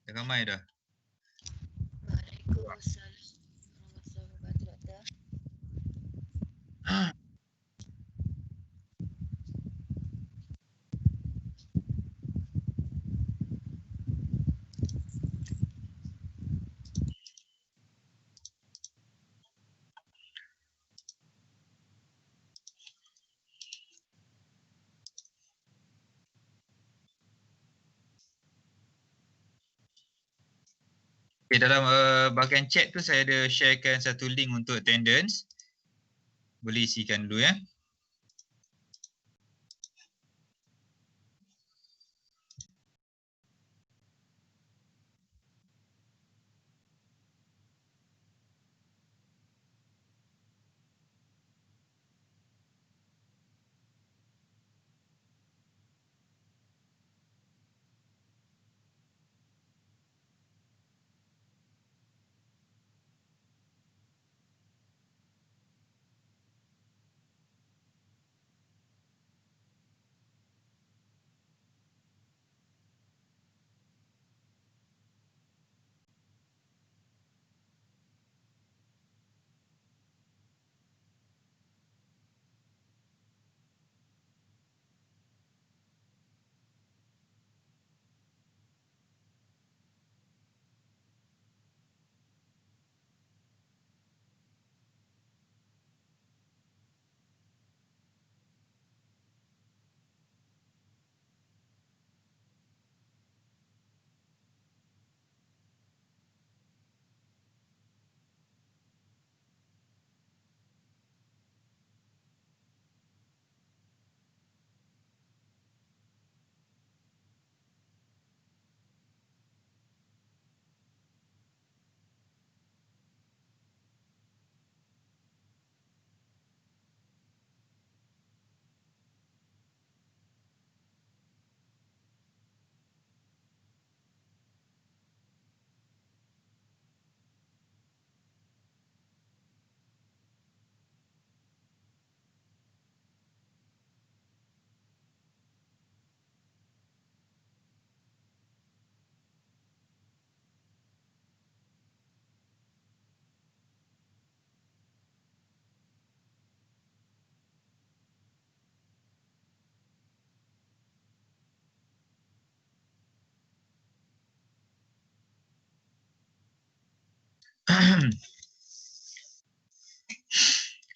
Dah ramai dah. Waalaikumsalam warahmatullahi wabarakatuh, Doktor. Okay, dalam bahagian chat tu saya ada sharekan satu link untuk attendance. Boleh isikan dulu ya.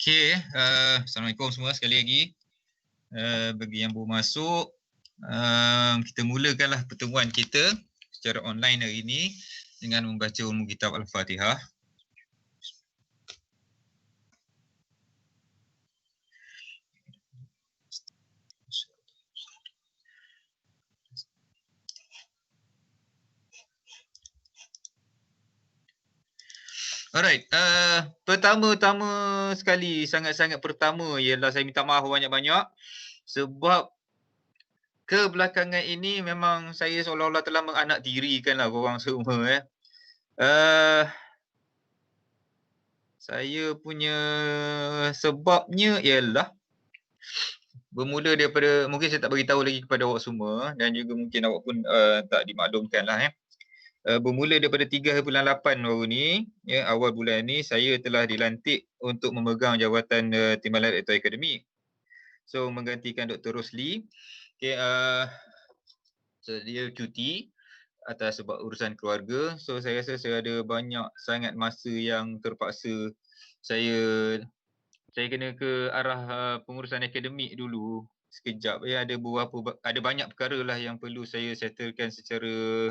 Okay, Assalamualaikum semua sekali lagi. Bagi yang baru masuk, kita mulakanlah pertemuan kita secara online hari ini dengan membaca Ummul Kitab Al-Fatihah. Alright, pertama-tama sekali, sangat-sangat pertama ialah saya minta maaf banyak-banyak sebab kebelakangan ini memang saya seolah-olah telah menganaktirikanlah korang semua saya punya sebabnya ialah bermula daripada, mungkin saya tak beritahu lagi kepada awak semua dan juga mungkin awak pun tak dimaklumkan lah bermula daripada 3 bulan 8 baru ni, awal bulan ni saya telah dilantik untuk memegang jawatan Timbalan Rektor Akademik. So menggantikan Dr. Rosli. Okay, so dia cuti atas sebab urusan keluarga. So saya rasa saya ada banyak sangat masa yang terpaksa saya kena ke arah pengurusan akademik dulu sekejap. Ada banyak perkara lah yang perlu saya settlekan secara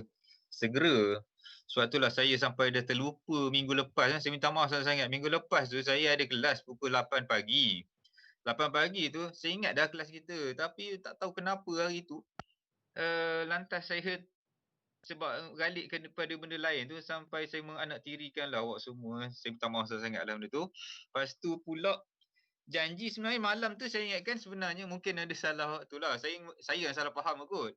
segera. Sebab itulah saya sampai dah terlupa minggu lepas. Saya minta maaf sangat-sangat. Minggu lepas tu saya ada kelas pukul 8 pagi. 8 pagi tu saya ingat dah kelas kita. Tapi tak tahu kenapa hari tu lantas saya sebab galik kepada benda lain tu sampai saya menganaktirikan lah awak semua. Saya minta maaf sangat lah benda tu. Lepas tu pula janji sebenarnya malam tu saya ingatkan sebenarnya mungkin ada salah tu lah. Saya yang salah faham kot.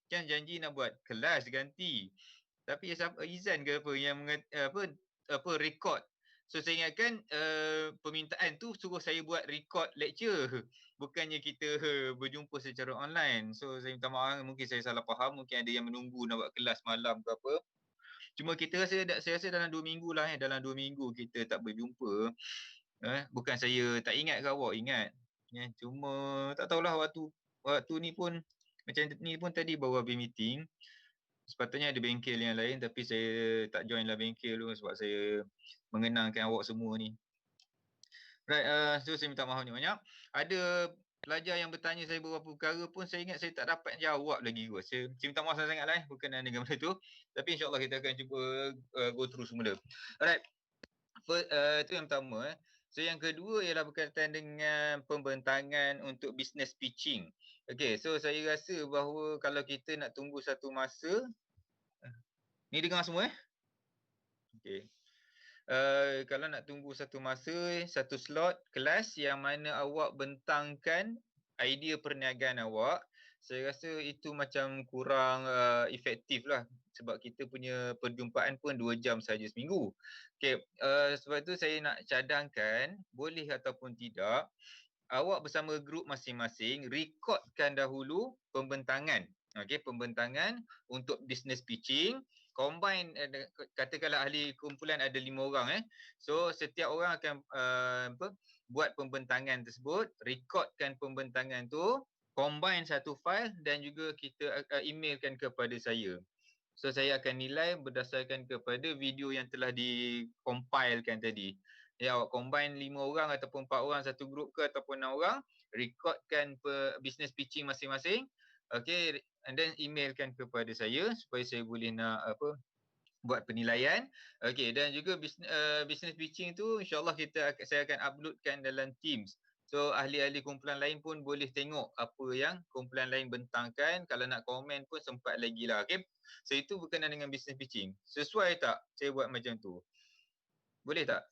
Kan janji nak buat kelas ganti. Tapi Izan ke apa yang record. So saya ingatkan permintaan tu suruh saya buat record lecture. Bukannya kita berjumpa secara online. So saya minta maaf, mungkin saya salah faham. Mungkin ada yang menunggu nak buat kelas malam ke apa. Cuma kita saya rasa dalam 2 minggu lah dalam 2 minggu kita tak berjumpa. Bukan saya tak ingat ke awak ingat. Cuma tak tahulah waktu ni pun macam ni pun tadi baru habis meeting. Sepatutnya ada bengkel yang lain tapi saya tak join lah bengkel tu sebab saya mengenangkan awak semua ni. Right, so saya minta maaf banyak-banyak. Ada pelajar yang bertanya saya beberapa perkara pun saya ingat saya tak dapat jawab lagi kot. Saya minta maaf sangat-sangat lah berkenaan dengan benda tu. Tapi insyaAllah kita akan cuba go through semula. Alright, itu yang pertama. So yang kedua ialah berkaitan dengan pembentangan untuk business pitching. Okay, so saya rasa bahawa kalau kita nak tunggu satu masa, ni dengar semua Okay. Kalau nak tunggu satu masa, satu slot kelas yang mana awak bentangkan idea perniagaan awak, saya rasa itu macam kurang efektif lah sebab kita punya perjumpaan pun 2 jam saja seminggu. Okay, sebab tu saya nak cadangkan boleh ataupun tidak awak bersama grup masing-masing rekodkan dahulu pembentangan. Okey, pembentangan untuk business pitching, combine katakanlah ahli kumpulan ada 5 orang So setiap orang akan buat pembentangan tersebut, rekodkan pembentangan tu, combine satu file dan juga kita emailkan kepada saya. So saya akan nilai berdasarkan kepada video yang telah dicompilekan tadi. Awak combine 5 orang ataupun 4 orang satu grup ke ataupun 6 orang, rekodkan business pitching masing-masing. Okay, and then emailkan kepada saya supaya saya boleh nak buat penilaian. Okay, dan juga business pitching tu insyaAllah saya akan uploadkan dalam Teams. So ahli-ahli kumpulan lain pun boleh tengok apa yang kumpulan lain bentangkan. Kalau nak komen pun sempat lagi lah. Okay, so itu berkenaan dengan business pitching. Sesuai tak saya buat macam tu? Boleh tak?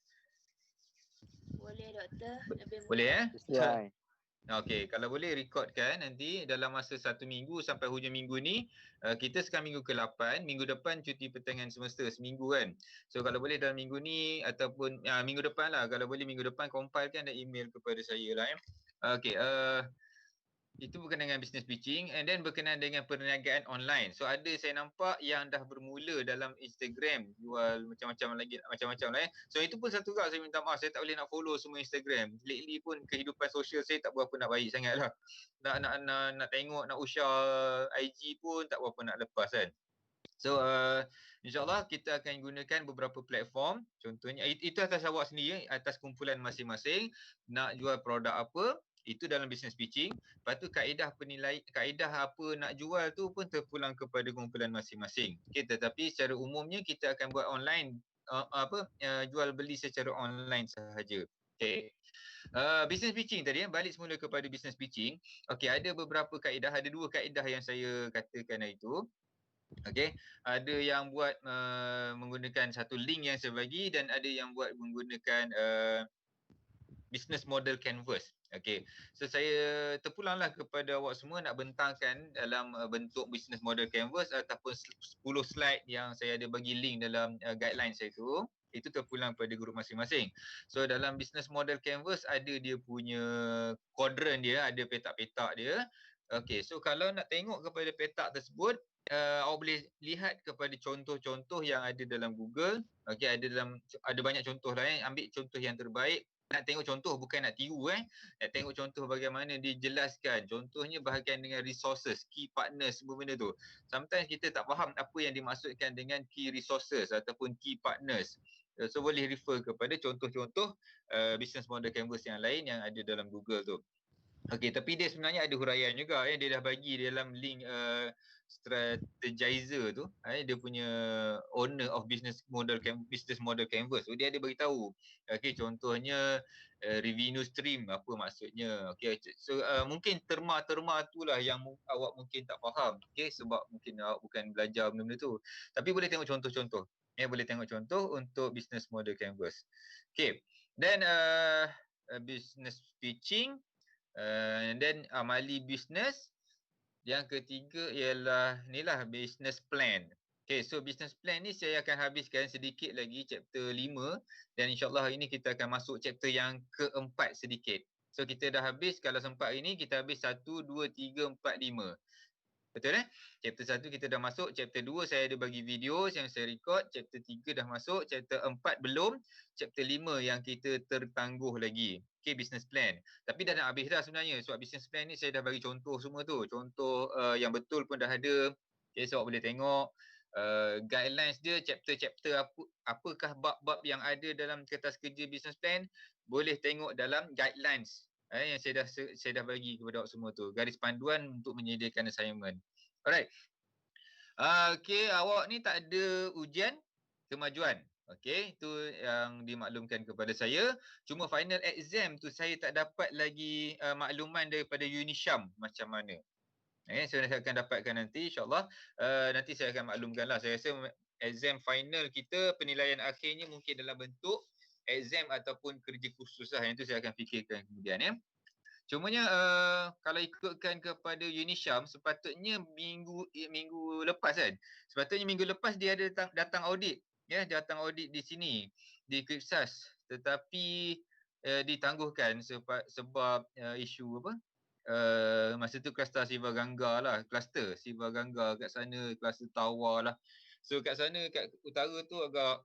Boleh doktor. Lebih mudah. Boleh Sesuai. Okey, kalau boleh rekodkan nanti dalam masa 1 minggu sampai hujung minggu ni, kita sekarang minggu ke-8, minggu depan cuti pertengahan semester seminggu kan. So kalau boleh dalam minggu ni ataupun minggu depan lah, kalau boleh minggu depan compilekan dan email kepada saya lah Okey, itu berkenaan dengan business pitching and then berkenaan dengan perniagaan online. So ada saya nampak yang dah bermula dalam Instagram jual macam-macam lah So itu pun satu kali saya minta maaf, saya tak boleh nak follow semua Instagram. Lately pun kehidupan sosial saya tak berapa nak baik sangat lah. Nak tengok, nak share IG pun tak berapa nak lepas kan. So insyaAllah kita akan gunakan beberapa platform. Contohnya itu atas awak sendiri, atas kumpulan masing-masing nak jual produk apa. Itu dalam business pitching. Lepas tu kaedah apa nak jual tu pun terpulang kepada kumpulan masing-masing. Okay, tetapi secara umumnya kita akan buat online jual beli secara online sahaja. Okay. Business pitching tadi balik semula kepada business pitching. Okay, ada beberapa kaedah, ada 2 kaedah yang saya katakan hari itu. Okay, ada yang buat menggunakan satu link yang saya bagi dan ada yang buat menggunakan business model canvas. Okay, so saya terpulanglah kepada awak semua nak bentangkan dalam bentuk business model canvas ataupun 10 slide yang saya ada bagi link dalam guideline saya tu. Itu terpulang pada grup masing-masing. So dalam business model canvas ada dia punya quadrant dia, ada petak-petak dia. Okay, so kalau nak tengok kepada petak tersebut, awak boleh lihat kepada contoh-contoh yang ada dalam Google. Okay, ada banyak contoh lah ambil contoh yang terbaik. Nak tengok contoh bukan nak tiru Nak tengok contoh bagaimana dijelaskan. Contohnya bahagian dengan resources, key partners, semua benda tu. Sometimes kita tak faham apa yang dimaksudkan dengan key resources ataupun key partners. So boleh refer kepada contoh-contoh business model canvas yang lain yang ada dalam Google tu. Okey, tapi dia sebenarnya ada huraian juga dia dah bagi dalam link strategizer tu, dia punya owner of business model canvas. So dia ada bagi tahu. Okey, contohnya revenue stream apa maksudnya. Okey, so mungkin terma-terma itulah yang awak mungkin tak faham. Okey, sebab mungkin awak bukan belajar benda-benda tu. Tapi boleh tengok contoh-contoh. Boleh tengok contoh untuk business model canvas. Okey. Then business pitching. And then amali business. Yang ketiga ialah inilah business plan. Okay, so business plan ni saya akan habiskan sedikit lagi chapter 5 dan insyaAllah hari ni kita akan masuk chapter yang keempat sedikit. So kita dah habis, kalau sempat hari ni kita habis 1, 2, 3, 4, 5. Betul Chapter 1 kita dah masuk, chapter 2 saya ada bagi video yang saya record, chapter 3 dah masuk, chapter 4 belum, chapter 5 yang kita tertangguh lagi. Okay, business plan. Tapi dah nak habis dah sebenarnya. Sebab business plan ni saya dah bagi contoh semua tu. Contoh yang betul pun dah ada. Okay, so boleh tengok guidelines dia, chapter-chapter apakah bab-bab yang ada dalam kertas kerja business plan, boleh tengok dalam guidelines. Yang saya dah bagi kepada awak semua tu, garis panduan untuk menyediakan assignment. Alright. Okay, awak ni tak ada ujian kemajuan. Okay, itu yang dimaklumkan kepada saya. Cuma final exam tu saya tak dapat lagi makluman daripada Unisham macam mana. Saya akan dapatkan nanti, insyaAllah. Nanti saya akan maklumkan lah. Saya rasa exam final kita, penilaian akhirnya mungkin dalam bentuk exam ataupun kerja khusus lah. Yang tu saya akan fikirkan kemudian Cumanya kalau ikutkan kepada Unisham, sepatutnya minggu lepas kan. Sepatutnya minggu lepas dia ada datang audit. Datang audit di sini, di Kripsas. Tetapi ditangguhkan sebab isu apa? Masa tu kluster Siva Gangga lah. Kluster Siva Gangga kat sana, kluster Tawa lah. So kat sana, kat utara tu agak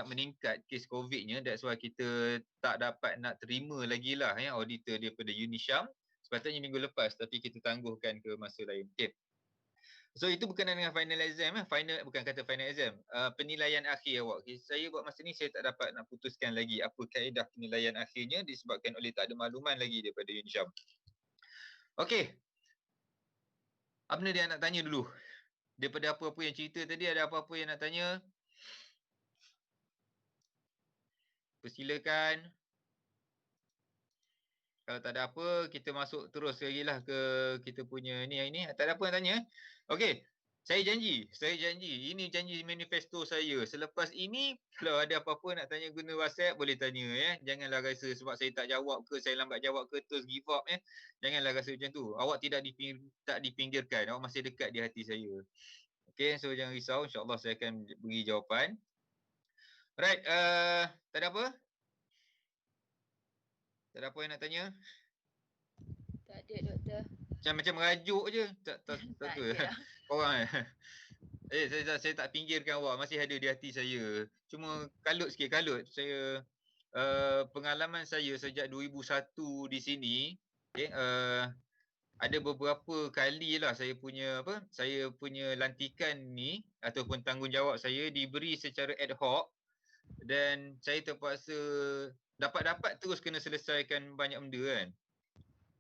meningkat kes COVID-nya. That's why kita tak dapat nak terima lagi lah auditor daripada Unisham. Sepatutnya minggu lepas tapi kita tangguhkan ke masa lain. Okay. So itu berkenaan dengan final exam. Bukan kata final exam. Penilaian akhir awak. Okay. Saya buat masa ni saya tak dapat nak putuskan lagi apa kaedah penilaian akhirnya disebabkan oleh tak ada makluman lagi daripada Unisham. Okay. Apa benda dia nak tanya dulu? Daripada apa-apa yang cerita tadi, ada apa-apa yang nak tanya? Persilakan. Kalau tak ada apa, kita masuk terus lagi lah ke kita punya ni hari ni. Tak ada apa yang tanya. Okey. Saya janji. Ini janji manifesto saya. Selepas ini, kalau ada apa-apa nak tanya guna WhatsApp, boleh tanya Janganlah rasa sebab saya tak jawab ke, saya lambat jawab ke, terus give up Janganlah rasa macam tu. Awak tak dipinggirkan. Awak masih dekat di hati saya. Okay, so jangan risau. InsyaAllah saya akan beri jawapan. Alright, tak ada apa? Tak ada apa yang nak tanya? Tak ada, doktor. Macam merajuk je. Tak tu. Korang saya tak pinggirkan awak. Masih ada di hati saya. Cuma kalut sikit, kalut. Saya, pengalaman saya sejak 2001 di sini, okay, ada beberapa kali lah saya punya lantikan ni ataupun tanggungjawab saya diberi secara ad hoc dan saya terpaksa dapat terus kena selesaikan banyak benda kan.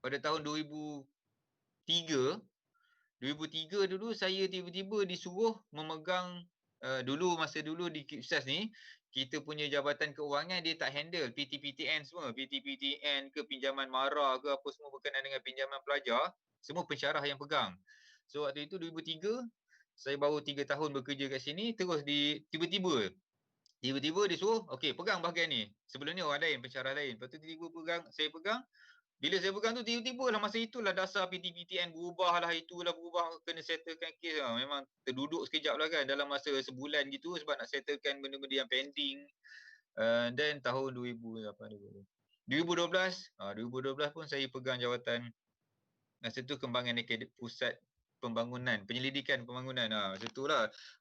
Pada tahun 2003 dulu saya tiba-tiba disuruh memegang masa dulu di Kripsas ni kita punya jabatan keuangan dia tak handle PTPTN semua, PTPTN ke pinjaman mara ke apa semua berkenaan dengan pinjaman pelajar, semua pensyarah yang pegang. So waktu itu 2003 saya baru 3 tahun bekerja kat sini, terus tiba-tiba dia suruh okey pegang bahagian ni. Sebelum ni orang lain, pensyarah lain. Lepas tu tiba-tiba saya pegang. Bila saya pegang tu tiba-tiba lah masa itulah dasar PTPTN berubah lah, berubah, kena settlekan kes lah. Memang terduduk sekejap lah kan dalam masa sebulan gitu sebab nak settlekan benda-benda yang pending. Then tahun 2012 pun saya pegang jawatan masa tu Kembangan Akademik Pusat Pembangunan, Penyelidikan Pembangunan.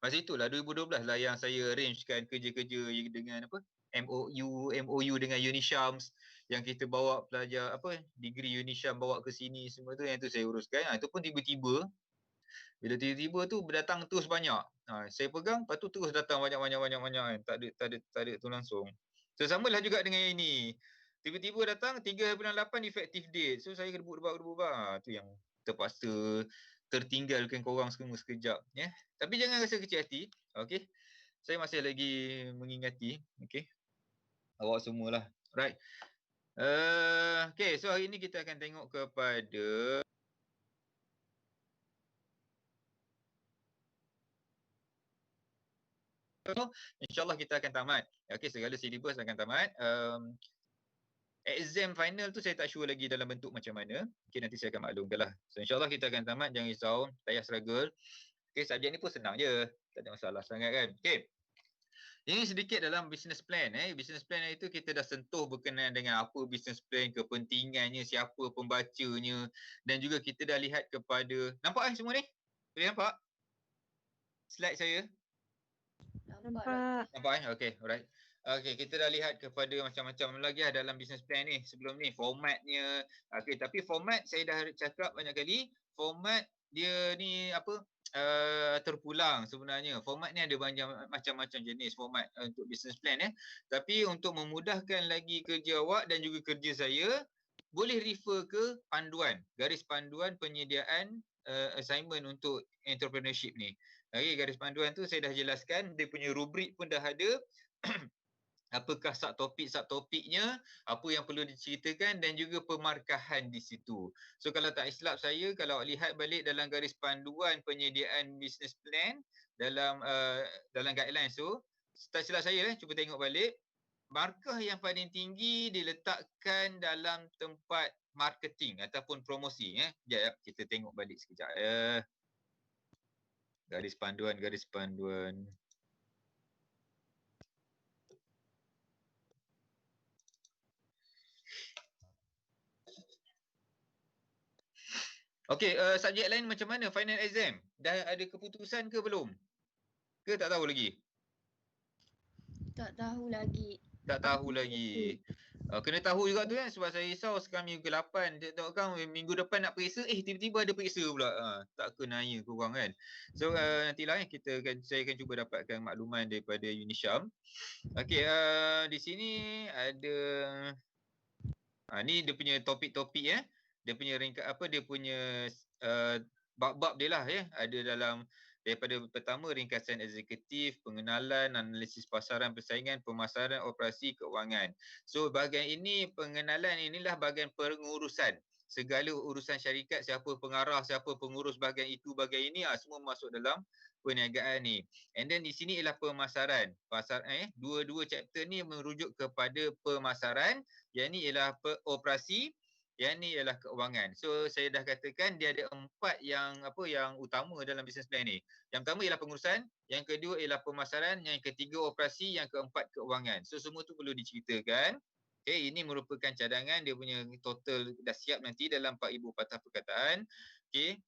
Masa itulah 2012 lah yang saya arrangekan kerja-kerja dengan MOU dengan Unisham yang kita bawa pelajar degree Unisham bawa ke sini semua tu, yang tu saya uruskan. Itu pun tiba-tiba tu berdatang terus banyak. Saya pegang, lepas tu terus datang banyak kan. Tak ada tu langsung. So samalah juga dengan ini. Tiba-tiba datang 3 bulan 8 effective date. So saya rebut. Tu yang terpaksa tertinggalkan korang semua sekejap. Tapi jangan rasa kecil hati. Okay. Saya masih lagi mengingati. Okay. Awak semualah. Right. Okay, so hari ni kita akan tengok kepada InsyaAllah kita akan tamat. Okay, segala silibus akan tamat. Exam final tu saya tak sure lagi dalam bentuk macam mana. Okay, nanti saya akan maklumkan lah. So insyaAllah kita akan tamat. Jangan risau, tak payah struggle. Okay, subjek ni pun senang je. Tak ada masalah sangat kan. Okay. Ini sedikit dalam business plan. Business plan itu kita dah sentuh berkenaan dengan apa business plan, kepentingannya, siapa pembacanya, dan juga kita dah lihat kepada, nampak semua ni? Boleh nampak slide saya? Nampak. Nampak okey, alright. Okey, kita dah lihat kepada macam-macam lagi dalam business plan ni. Sebelum ni formatnya. Okey, tapi format saya dah cakap banyak kali, format dia ni apa? Terpulang sebenarnya. Format ni ada banyak macam-macam jenis format untuk business plan Tapi untuk memudahkan lagi kerja awak dan juga kerja saya, boleh refer ke panduan, garis panduan penyediaan assignment untuk entrepreneurship ni. Okay, garis panduan tu saya dah jelaskan, dia punya rubrik pun dah ada. Apakah subtopiknya, apa yang perlu diceritakan dan juga pemarkahan di situ. So kalau tak silap saya, kalau lihat balik dalam garis panduan penyediaan business plan dalam guidelines tu, tak silap saya cuba tengok balik, markah yang paling tinggi diletakkan dalam tempat marketing ataupun promosi. Sekejap, kita tengok balik sekejap. Garis panduan. Okey, subjek lain macam mana final exam? Dah ada keputusan ke belum? Ke tak tahu lagi? Tak tahu lagi. Tak tahu lagi. Kena tahu juga tu sebab saya risau sekarang minggu ke-8. Tengok kan minggu depan nak periksa, tiba-tiba ada periksa pula. Tak ke nanya korang kan. So nantilah saya akan cuba dapatkan makluman daripada Unisyam. Okey, di sini ada ni dia punya topik-topik dia punya ringkas dia punya bab-bab dia lah ada dalam daripada pertama ringkasan eksekutif, pengenalan, analisis pasaran persaingan, pemasaran, operasi, keuangan. So bahagian ini pengenalan inilah bahagian pengurusan. Segala urusan syarikat, siapa pengarah, siapa pengurus bahagian itu, bahagian ini semua masuk dalam perniagaan ni. And then di sini ialah pemasaran. Dua-dua chapter ni merujuk kepada pemasaran, yang ni ialah operasi, yang ni ialah keuangan. So saya dah katakan dia ada 4 yang utama dalam business plan ni. Yang pertama ialah pengurusan, yang kedua ialah pemasaran, yang ketiga operasi, yang keempat keuangan. So semua tu perlu diceritakan. Okay, ini merupakan cadangan, dia punya total dah siap nanti dalam 4,000 patah perkataan. Okay,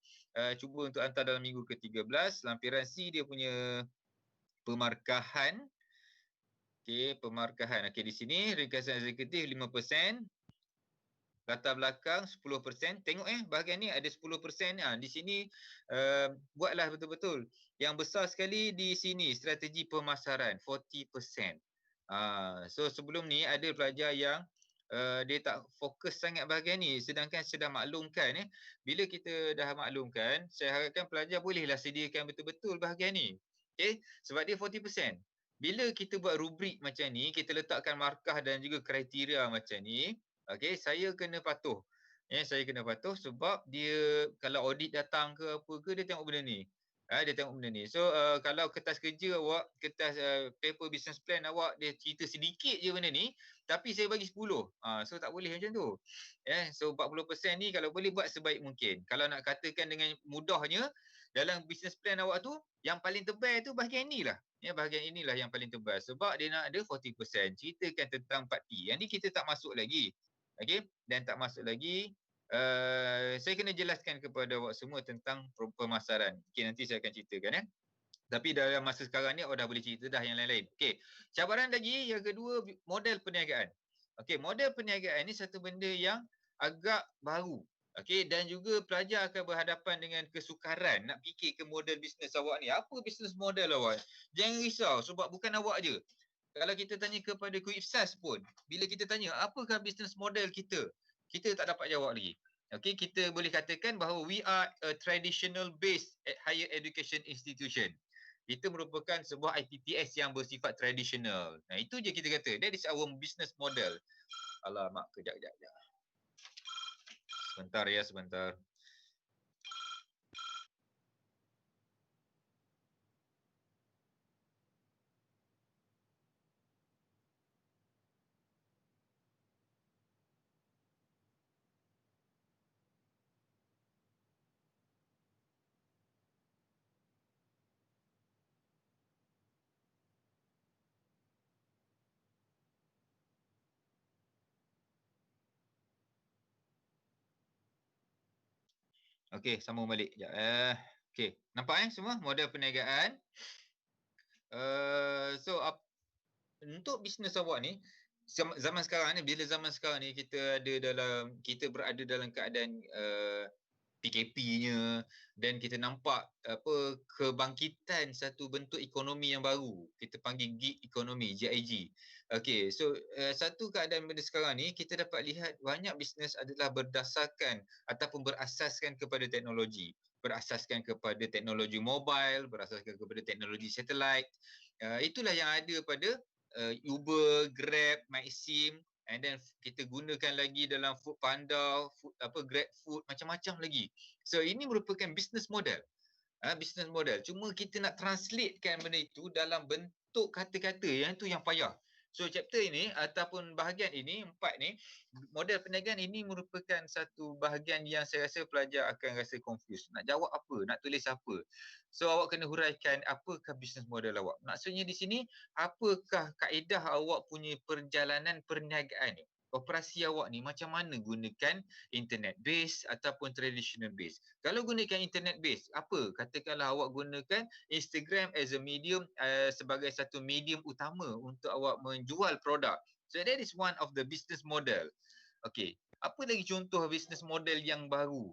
cuba untuk hantar dalam minggu ke-13. Lampiran C dia punya pemarkahan. Okay, pemarkahan. Okay, di sini ringkasan eksekutif 5%. Latar belakang 10%. Tengok bahagian ni ada 10%. Di sini buatlah betul-betul. Yang besar sekali di sini strategi pemasaran 40%. So sebelum ni ada pelajar yang dia tak fokus sangat bahagian ni, sedangkan saya dah maklumkan bila kita dah maklumkan, saya harapkan pelajar bolehlah sediakan betul-betul bahagian ni. Okay? Sebab dia 40%. Bila kita buat rubrik macam ni, kita letakkan markah dan juga kriteria macam ni, okey, saya kena patuh. Saya kena patuh sebab dia kalau audit datang ke apa ke, dia tengok benda ni. Dia tengok benda ni. So kalau kertas kerja awak, kertas paper business plan awak, dia cerita sedikit je benda ni, tapi saya bagi 10. So tak boleh macam tu. So 40% ni kalau boleh buat sebaik mungkin. Kalau nak katakan dengan mudahnya, dalam business plan awak tu, yang paling tebal tu bahagian ni lah. Bahagian inilah yang paling tebal. Sebab dia nak ada 40%. Ceritakan tentang 4P. Yang ni kita tak masuk lagi. Okey, dan tak masuk lagi, saya kena jelaskan kepada awak semua tentang pemasaran. Okey, nanti saya akan ceritakan Tapi dalam masa sekarang ni awak dah boleh cerita dah yang lain-lain. Okey, cabaran lagi yang kedua, model perniagaan. Okey, model perniagaan ni satu benda yang agak baru. Okey, dan juga pelajar akan berhadapan dengan kesukaran nak fikir ke model bisnes awak ni. Apa bisnes model awak? Jangan risau sebab bukan awak je. Kalau kita tanya kepada Quicksas pun, bila kita tanya apakah business model kita, kita tak dapat jawab lagi. Okay, kita boleh katakan bahawa we are a traditional based higher education institution. Kita merupakan sebuah IPTS yang bersifat tradisional. Nah, itu je kita kata. That is our business model. Alamak, kejap. Sebentar. Okey, sambung balik. Sekejap. Okey, nampak semua model perniagaan. Untuk bisnes awak ni, zaman sekarang ni, bila zaman sekarang ni kita berada dalam keadaan PKP-nya, dan kita nampak kebangkitan satu bentuk ekonomi yang baru. Kita panggil gig economy, GIG. Okey, so satu keadaan pada sekarang ni kita dapat lihat banyak bisnes adalah berdasarkan ataupun berasaskan kepada teknologi. Berasaskan kepada teknologi mobile, berasaskan kepada teknologi satellite. Itulah yang ada pada Uber, Grab, MySim, and then kita gunakan lagi dalam Foodpanda, Grab Food, macam-macam lagi. So ini merupakan business model. Business model. Cuma kita nak translatekan benda itu dalam bentuk kata-kata, yang itu yang payah. So chapter ini ataupun bahagian ini, 4 ni, model perniagaan ini merupakan satu bahagian yang saya rasa pelajar akan rasa confused. Nak jawab apa? Nak tulis apa? So awak kena huraikan apakah business model awak. Maksudnya di sini, apakah kaedah awak punya perjalanan perniagaan ni? Operasi awak ni macam mana gunakan internet base ataupun traditional base. Kalau gunakan internet base, apa? Katakanlah awak gunakan Instagram as a medium, sebagai satu medium utama untuk awak menjual produk. So that is one of the business model. Okay. Apa lagi contoh business model yang baru?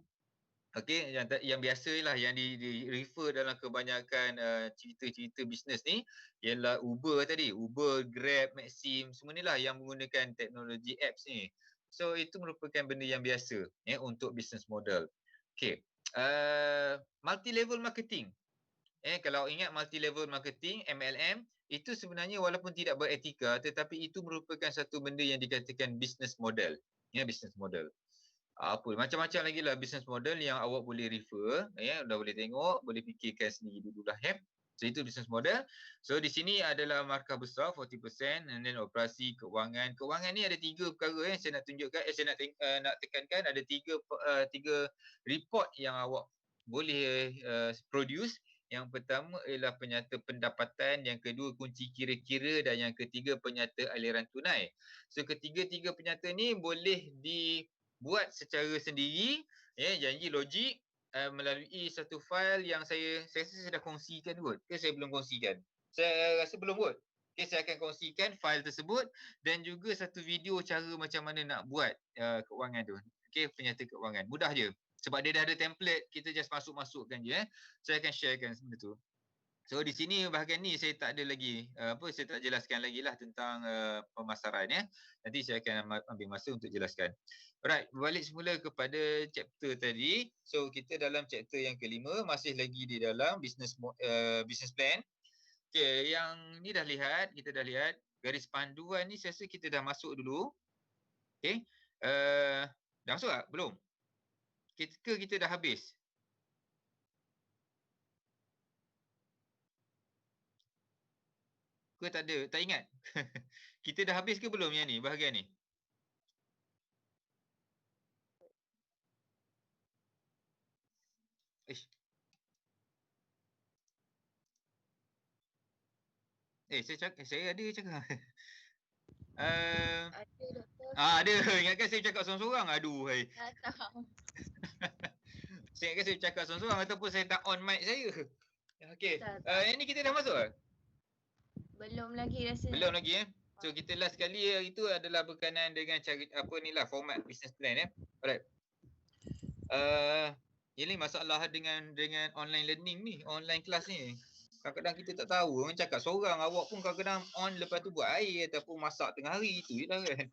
Okey, yang biasalah yang di refer dalam kebanyakan cerita-cerita bisnes ni ialah Uber tadi, Uber, Grab, Maxim, semua inilah yang menggunakan teknologi apps ni. So itu merupakan benda yang biasa untuk business model. Okey. Multi level marketing. Kalau ingat multi level marketing, MLM, itu sebenarnya walaupun tidak beretika tetapi itu merupakan satu benda yang dikatakan business model. Business model. Macam-macam lagi lah business model yang awak boleh refer, dah boleh tengok, boleh fikirkan sendiri dululah. So itu business model. So di sini adalah markah besar 40%, and then operasi kewangan. Kewangan ni ada 3 perkara saya nak tunjukkan, saya nak tekankan ada 3 report yang awak boleh produce. Yang pertama ialah penyata pendapatan, yang kedua kunci kira-kira, dan yang ketiga penyata aliran tunai. So ketiga-tiga penyata ni boleh buat secara sendiri, janji logik, melalui satu file yang saya rasa saya dah kongsikan kot. Saya belum kongsikan? Saya rasa belum kot. Saya akan kongsikan file tersebut dan juga satu video cara macam mana nak buat keuangan tu. Penyata keuangan. Mudah je. Sebab dia dah ada template, kita just masuk-masukkan je. Saya akan sharekan benda tu. So di sini bahagian ni saya tak ada lagi saya tak jelaskan lagi lah tentang pemasaran ya. Nanti saya akan ambil masa untuk jelaskan. Alright, balik semula kepada chapter tadi. So kita dalam chapter yang kelima, masih lagi di dalam business plan. Okay, yang ni kita dah lihat garis panduan ni, saya rasa kita dah masuk dulu. Okay, dah masuk tak? Belum? Kita dah habis? Ke tak ada? Tak ingat? Kita dah habis ke belum yang ni, bahagian ni? Saya ada cakap. Ada doktor. Ada. Ingatkan saya cakap seorang-seorang. Aduh, hai. Tak tahu. Saya ingatkan saya cakap seorang-seorang ataupun saya tak on mic saya. Okey. Tak. Yang ni kita dah masuk ke? Belum lagi rasanya. Belum lagi So kita last kali itu adalah berkenaan dengan cara format business plan Alright. Ini masalah dengan online learning ni, online class ni. Kadang-kadang kita tak tahu, orang cakap seorang, awak pun kadang-kadang on lepas tu buat air ataupun masak tengah hari, itu je lah kan.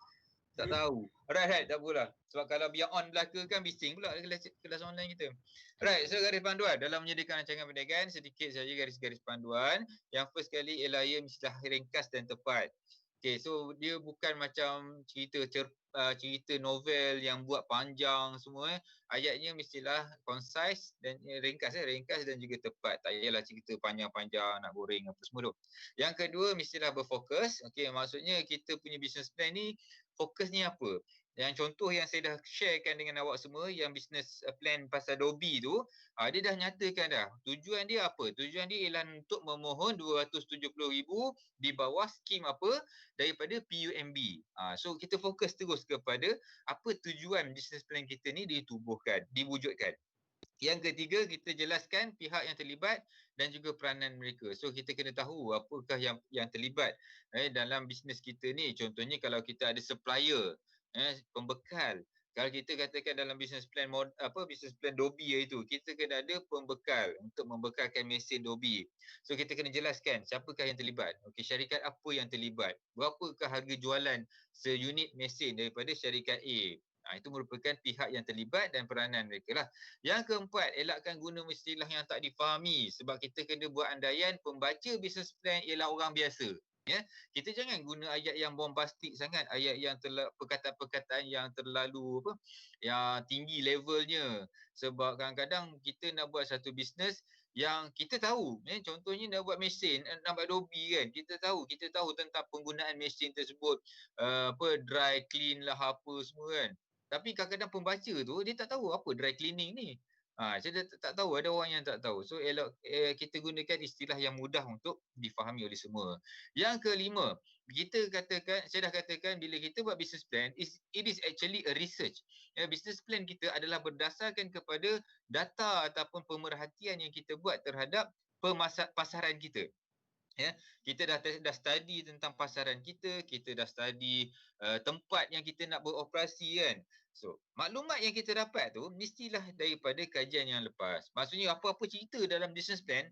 Tak tahu. Alright, tak apalah. Sebab kalau biar on belaka kan bising pula kelas online kita. Alright, so garis panduan dalam menyediakan rancangan perniagaan, sedikit saja garis-garis panduan. Yang first kali ialah ia mestilah ringkas dan tepat. Okay, so dia bukan macam cerita novel yang buat panjang semua. Ayatnya mestilah concise dan ringkas dan juga tepat. Tak payahlah cerita panjang-panjang nak boring apa semua tu. Yang kedua mestilah berfokus. Okey, maksudnya kita punya business plan ni fokusnya apa? Yang contoh yang saya dah sharekan dengan awak semua, yang business plan pasal Dobi tu, dia dah nyatakan dah. Tujuan dia apa? Tujuan dia ialah untuk memohon 270,000 di bawah skim apa? Daripada PUMB. So kita fokus terus kepada apa tujuan business plan kita ni ditubuhkan, diwujudkan. Yang ketiga, kita jelaskan pihak yang terlibat dan juga peranan mereka. So kita kena tahu apakah yang terlibat dalam bisnes kita ni. Contohnya kalau kita ada supplier, pembekal. Kalau kita katakan dalam business plan business plan Dobi itu, kita kena ada pembekal untuk membekalkan mesin Dobi. So kita kena jelaskan siapakah yang terlibat. Okey, syarikat apa yang terlibat? Berapakah harga jualan seunit mesin daripada syarikat A? Itu merupakan pihak yang terlibat dan peranan mereka lah. Yang keempat, elakkan guna istilah yang tak difahami sebab kita kena buat andaian pembaca business plan ialah orang biasa. Ya, kita jangan guna ayat yang bombastik sangat, ayat yang perkataan-perkataan yang terlalu yang tinggi levelnya. Sebab kadang-kadang kita nak buat satu bisnes yang kita tahu, contohnya nak buat mesin, nak buat Dobi kan, kita tahu tentang penggunaan mesin tersebut, dry clean lah apa semua kan. Tapi kadang-kadang pembaca tu dia tak tahu apa dry cleaning ni. Saya tak tahu, ada orang yang tak tahu. So kita gunakan istilah yang mudah untuk difahami oleh semua. Yang kelima, saya dah katakan bila kita buat business plan, it is actually a research. Business plan kita adalah berdasarkan kepada data ataupun pemerhatian yang kita buat terhadap pasaran kita. Kita dah study tentang pasaran kita dah study tempat yang kita nak beroperasi kan. So, maklumat yang kita dapat tu mestilah daripada kajian yang lepas. Maksudnya apa-apa cerita dalam business plan,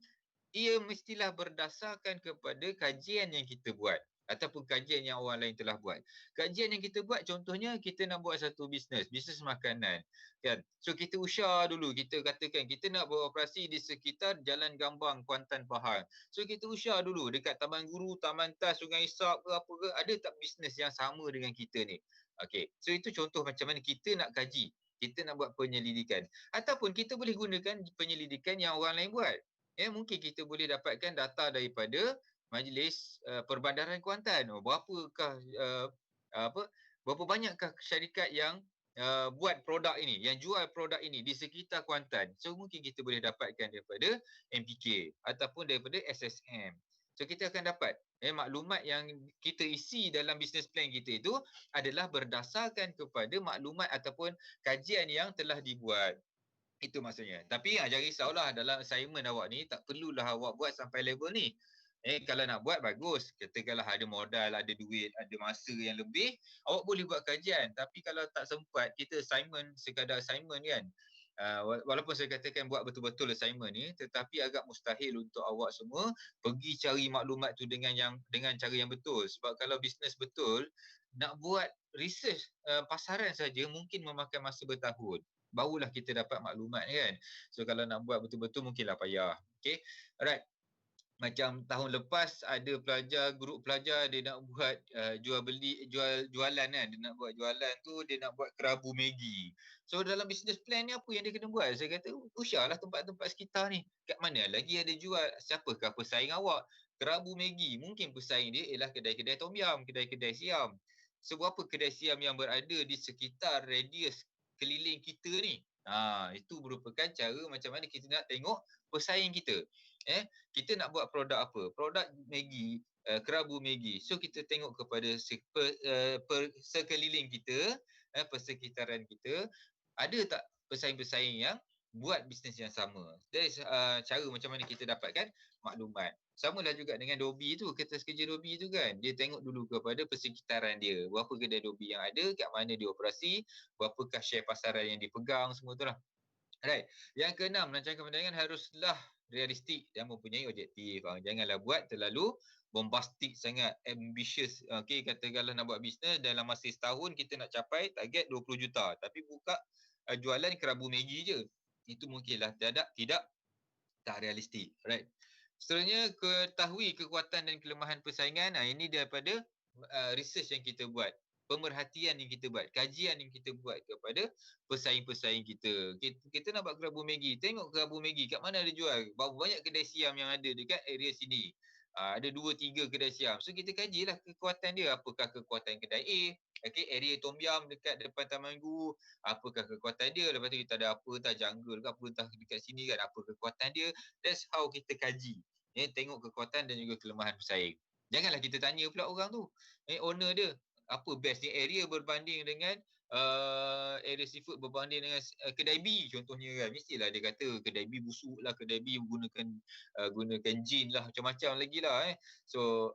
ia mestilah berdasarkan kepada kajian yang kita buat ataupun kajian yang orang lain telah buat. Kajian yang kita buat, contohnya kita nak buat satu bisnes makanan kan. So kita usah dulu, kita katakan kita nak beroperasi di sekitar Jalan Gambang, Kuantan, Pahang. So kita usah dulu dekat Taman Guru, Taman Tas, Sungai Isap ke apa ke, ada tak bisnes yang sama dengan kita ni. Okey. So itu contoh macam mana kita nak kaji, kita nak buat penyelidikan. Ataupun kita boleh gunakan penyelidikan yang orang lain buat. Mungkin kita boleh dapatkan data daripada Majlis Perbandaran Kuantan. Berapa banyakkah syarikat yang buat produk ini, yang jual produk ini di sekitar Kuantan. So mungkin kita boleh dapatkan daripada MPK ataupun daripada SSM. So kita akan dapat maklumat yang kita isi dalam business plan kita itu adalah berdasarkan kepada maklumat ataupun kajian yang telah dibuat. Itu maksudnya. Tapi jangan risaulah, dalam assignment awak ni tak perlulah awak buat sampai level ni. Kalau nak buat bagus, katakanlah ada modal, ada duit, ada masa yang lebih, awak boleh buat kajian. Tapi kalau tak sempat, kita assignment, sekadar assignment kan. Walaupun saya katakan buat betul-betul assignment ni, tetapi agak mustahil untuk awak semua pergi cari maklumat tu dengan cara yang betul. Sebab kalau bisnes betul, nak buat research pasaran saja mungkin memakan masa bertahun. Barulah kita dapat maklumat kan. So kalau nak buat betul-betul mungkinlah payah. Okay. Alright. Macam tahun lepas ada grup pelajar dia nak buat jualan kan. Dia nak buat jualan tu, dia nak buat kerabu Maggi. So dalam business plan ni apa yang dia kena buat? Saya kata usahlah tempat-tempat sekitar ni. Kat mana lagi ada jual? Siapakah pesaing awak? Kerabu Maggi. Mungkin pesaing dia ialah kedai-kedai tom yum, kedai-kedai siam. So berapa kedai siam yang berada di sekitar radius keliling kita ni? Itu merupakan cara macam mana kita nak tengok pesaing kita. Kita nak buat produk apa? Produk Maggi, kerabu Maggi. So kita tengok kepada sekeliling kita, persekitaran kita, ada tak pesaing-pesaing yang buat bisnes yang sama. That is cara macam mana kita dapatkan maklumat. Sama lah juga dengan Dobi tu, kertas kerja Dobi tu kan. Dia tengok dulu kepada persekitaran dia. Berapa kedai Dobi yang ada, kat mana dia operasi, berapakah share pasaran yang dipegang, semua tu lah. Alright. Yang keenam, rancangan perniagaan haruslah realistik dan mempunyai objektif. Janganlah buat terlalu bombastik sangat, ambitious. Okey, katakanlah nak buat bisnes dalam masa setahun kita nak capai target 20 juta. Tapi buka jualan kerabu Maggi je. Itu mungkinlah tak realistik. Right. Seterusnya, ketahui kekuatan dan kelemahan persaingan. Ini daripada research yang kita buat, pemerhatian yang kita buat, kajian yang kita buat kepada pesaing-pesaing kita. Kita nak buat kerabu Maggi, tengok kerabu Maggi kat mana ada jual. Berapa banyak kedai siam yang ada dekat area sini. Ada 2-3 kedai siam. So kita kajilah kekuatan dia. Apakah kekuatan kedai A? Okay, area tom yum dekat depan Taman Guru, apakah kekuatan dia? Lepas tu kita ada apa entah jungle ke apa entah dekat sini kan, apa kekuatan dia? That's how kita kaji. Tengok kekuatan dan juga kelemahan pesaing. Janganlah kita tanya pula orang tu, owner dia, apa best ni area berbanding dengan area seafood berbanding dengan kedai B contohnya kan, mestilah dia kata kedai B busuk lah, kedai B gunakan jin lah, macam-macam lagi lah. So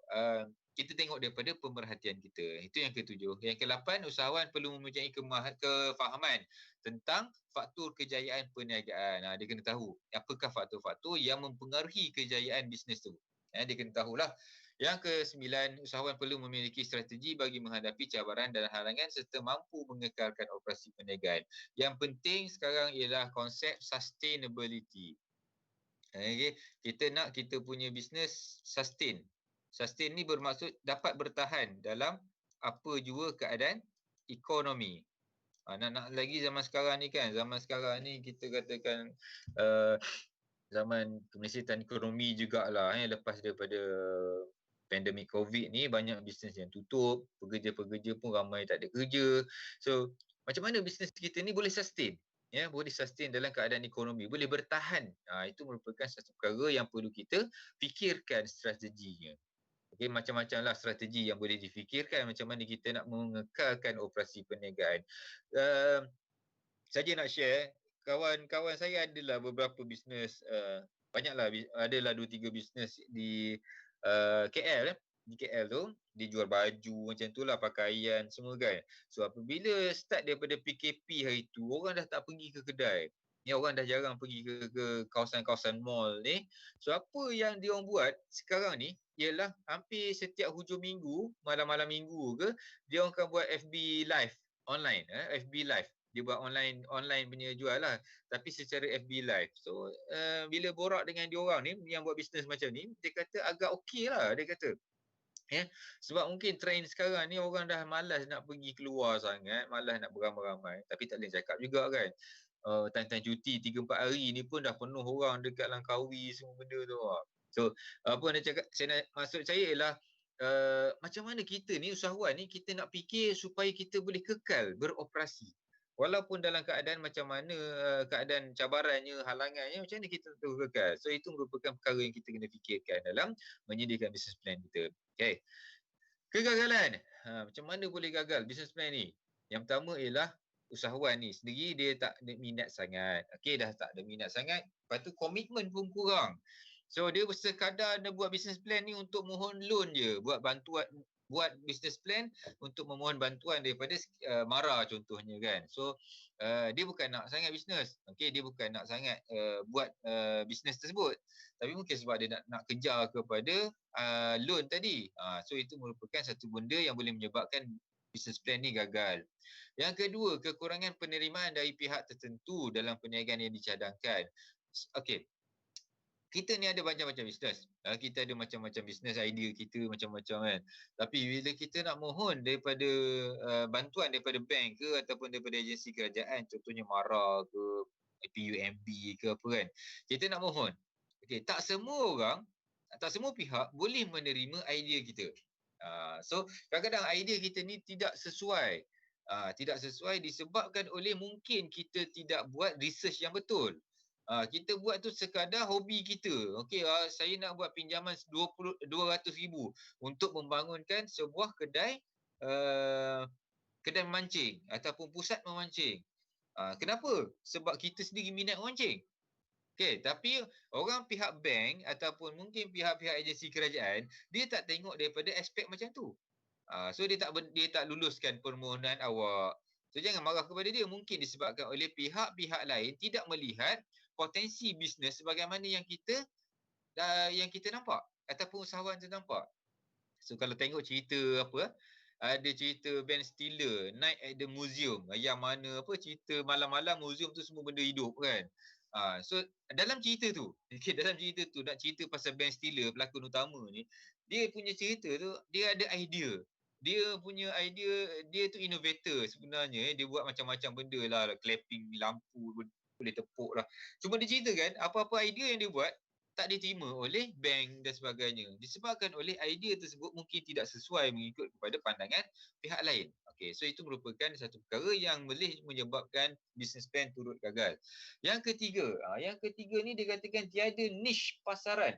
kita tengok daripada pemerhatian kita. Itu yang ketujuh. Yang ke-8, usahawan perlu mempunyai kefahaman tentang faktor kejayaan perniagaan. Dia kena tahu apakah faktor-faktor yang mempengaruhi kejayaan bisnes tu. Dia kena tahulah. Yang ke-9, usahawan perlu memiliki strategi bagi menghadapi cabaran dan halangan serta mampu mengekalkan operasi perniagaan. Yang penting sekarang ialah konsep sustainability. Okay. Kita nak kita punya bisnes sustain. Sustain ni bermaksud dapat bertahan dalam apa jua keadaan ekonomi. Nak lagi zaman sekarang ni kan, zaman sekarang ni kita katakan zaman kemelisitan ekonomi jugalah. Lepas daripada pandemik COVID ni, banyak bisnes yang tutup, pekerja-pekerja pun ramai tak ada kerja. So macam mana bisnes kita ni boleh sustain? Boleh sustain dalam keadaan ekonomi, boleh bertahan. Itu merupakan satu perkara yang perlu kita fikirkan strateginya. Okay, macam-macam lah strategi yang boleh difikirkan macam mana kita nak mengekalkan operasi perniagaan. Saja nak share, kawan-kawan saya adalah beberapa bisnes, banyaklah, adalah 2-3 bisnes di KL. Di KL tu, dia jual baju macam tu lah, pakaian semua kan. So apabila start daripada PKP hari tu, orang dah tak pergi ke kedai. Orang dah jarang pergi ke kawasan-kawasan mall ni. So apa yang dia orang buat sekarang ni ialah hampir setiap hujung minggu, malam-malam minggu ke, dia orang akan buat FB live online, FB live. Dia buat online punya jual lah, tapi secara FB live. So bila borak dengan dia orang ni yang buat bisnes macam ni, dia kata agak okey lah, dia kata. Sebab mungkin trend sekarang ni orang dah malas nak pergi keluar sangat, malas nak beramai-ramai, tapi tak boleh cakap juga kan. Time-time cuti 3-4 hari ni pun dah penuh orang dekat Langkawi semua benda tu. So apa nak cakap, maksud saya ialah macam mana kita ni usahawan ni, kita nak fikir supaya kita boleh kekal beroperasi. Walaupun dalam keadaan macam mana, keadaan cabarannya, halangannya, macam mana kita tu kekal. So itu merupakan perkara yang kita kena fikirkan dalam menyediakan business plan kita. Okay. Kegagalan. Macam mana boleh gagal business plan ni? Yang pertama ialah usahawan ni sendiri dia tak ada minat sangat. Okey, dah tak ada minat sangat. Lepas tu komitmen pun kurang. So dia sekadar dia buat business plan ni untuk mohon loan je, buat bantuan, buat business plan untuk memohon bantuan daripada MARA contohnya kan. So dia bukan nak sangat bisnes. Okey, dia bukan nak sangat buat bisnes tersebut. Tapi mungkin sebab dia nak kejar kepada loan tadi. So itu merupakan satu benda yang boleh menyebabkan business plan ni gagal. Yang kedua, kekurangan penerimaan dari pihak tertentu dalam perniagaan yang dicadangkan. Okey. Kita ni ada macam-macam bisnes. Kita ada macam-macam bisnes, idea kita macam-macam kan. Tapi bila kita nak mohon daripada bantuan daripada bank ke ataupun daripada agensi kerajaan, contohnya MARA ke, PUMB ke apa kan. Kita nak mohon. Okey, tak semua orang, tak semua pihak boleh menerima idea kita. So kadang-kadang idea kita ni tidak sesuai. Tidak sesuai disebabkan oleh mungkin kita tidak buat research yang betul. Kita buat tu sekadar hobi kita. Okey, saya nak buat pinjaman 200,000 untuk membangunkan sebuah kedai memancing ataupun pusat memancing. Kenapa? Sebab kita sendiri minat memancing. Okey, tapi orang pihak bank ataupun mungkin pihak-pihak agensi kerajaan, dia tak tengok daripada aspek macam tu. So dia tak luluskan permohonan awak. So jangan marah kepada dia, mungkin disebabkan oleh pihak-pihak lain tidak melihat potensi bisnes sebagaimana yang kita nampak ataupun usahawan tu nampak. So kalau tengok cerita apa, ada cerita Ben Stiller, Night at the Museum, yang mana cerita malam-malam museum tu semua benda hidup kan. So dalam cerita tu, nak cerita pasal Ben Stiller, pelakon utama ni, dia punya cerita tu, dia ada idea. Dia punya idea, dia tu innovator sebenarnya. Dia buat macam-macam benda lah, clapping lampu, boleh tepuk lah. Cuma dia cerita kan, apa-apa idea yang dia buat tak diterima oleh bank dan sebagainya. Disebabkan oleh idea tersebut mungkin tidak sesuai mengikut kepada pandangan pihak lain. Okey, so itu merupakan satu perkara yang boleh menyebabkan business plan turut gagal. Yang ketiga ni dia katakan tiada niche pasaran.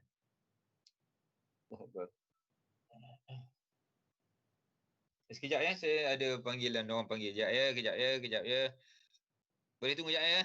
Sekejap ya, saya ada panggilan, orang panggil. Kejap ya, kejap ya, kejap ya. Boleh tunggu kejap ya.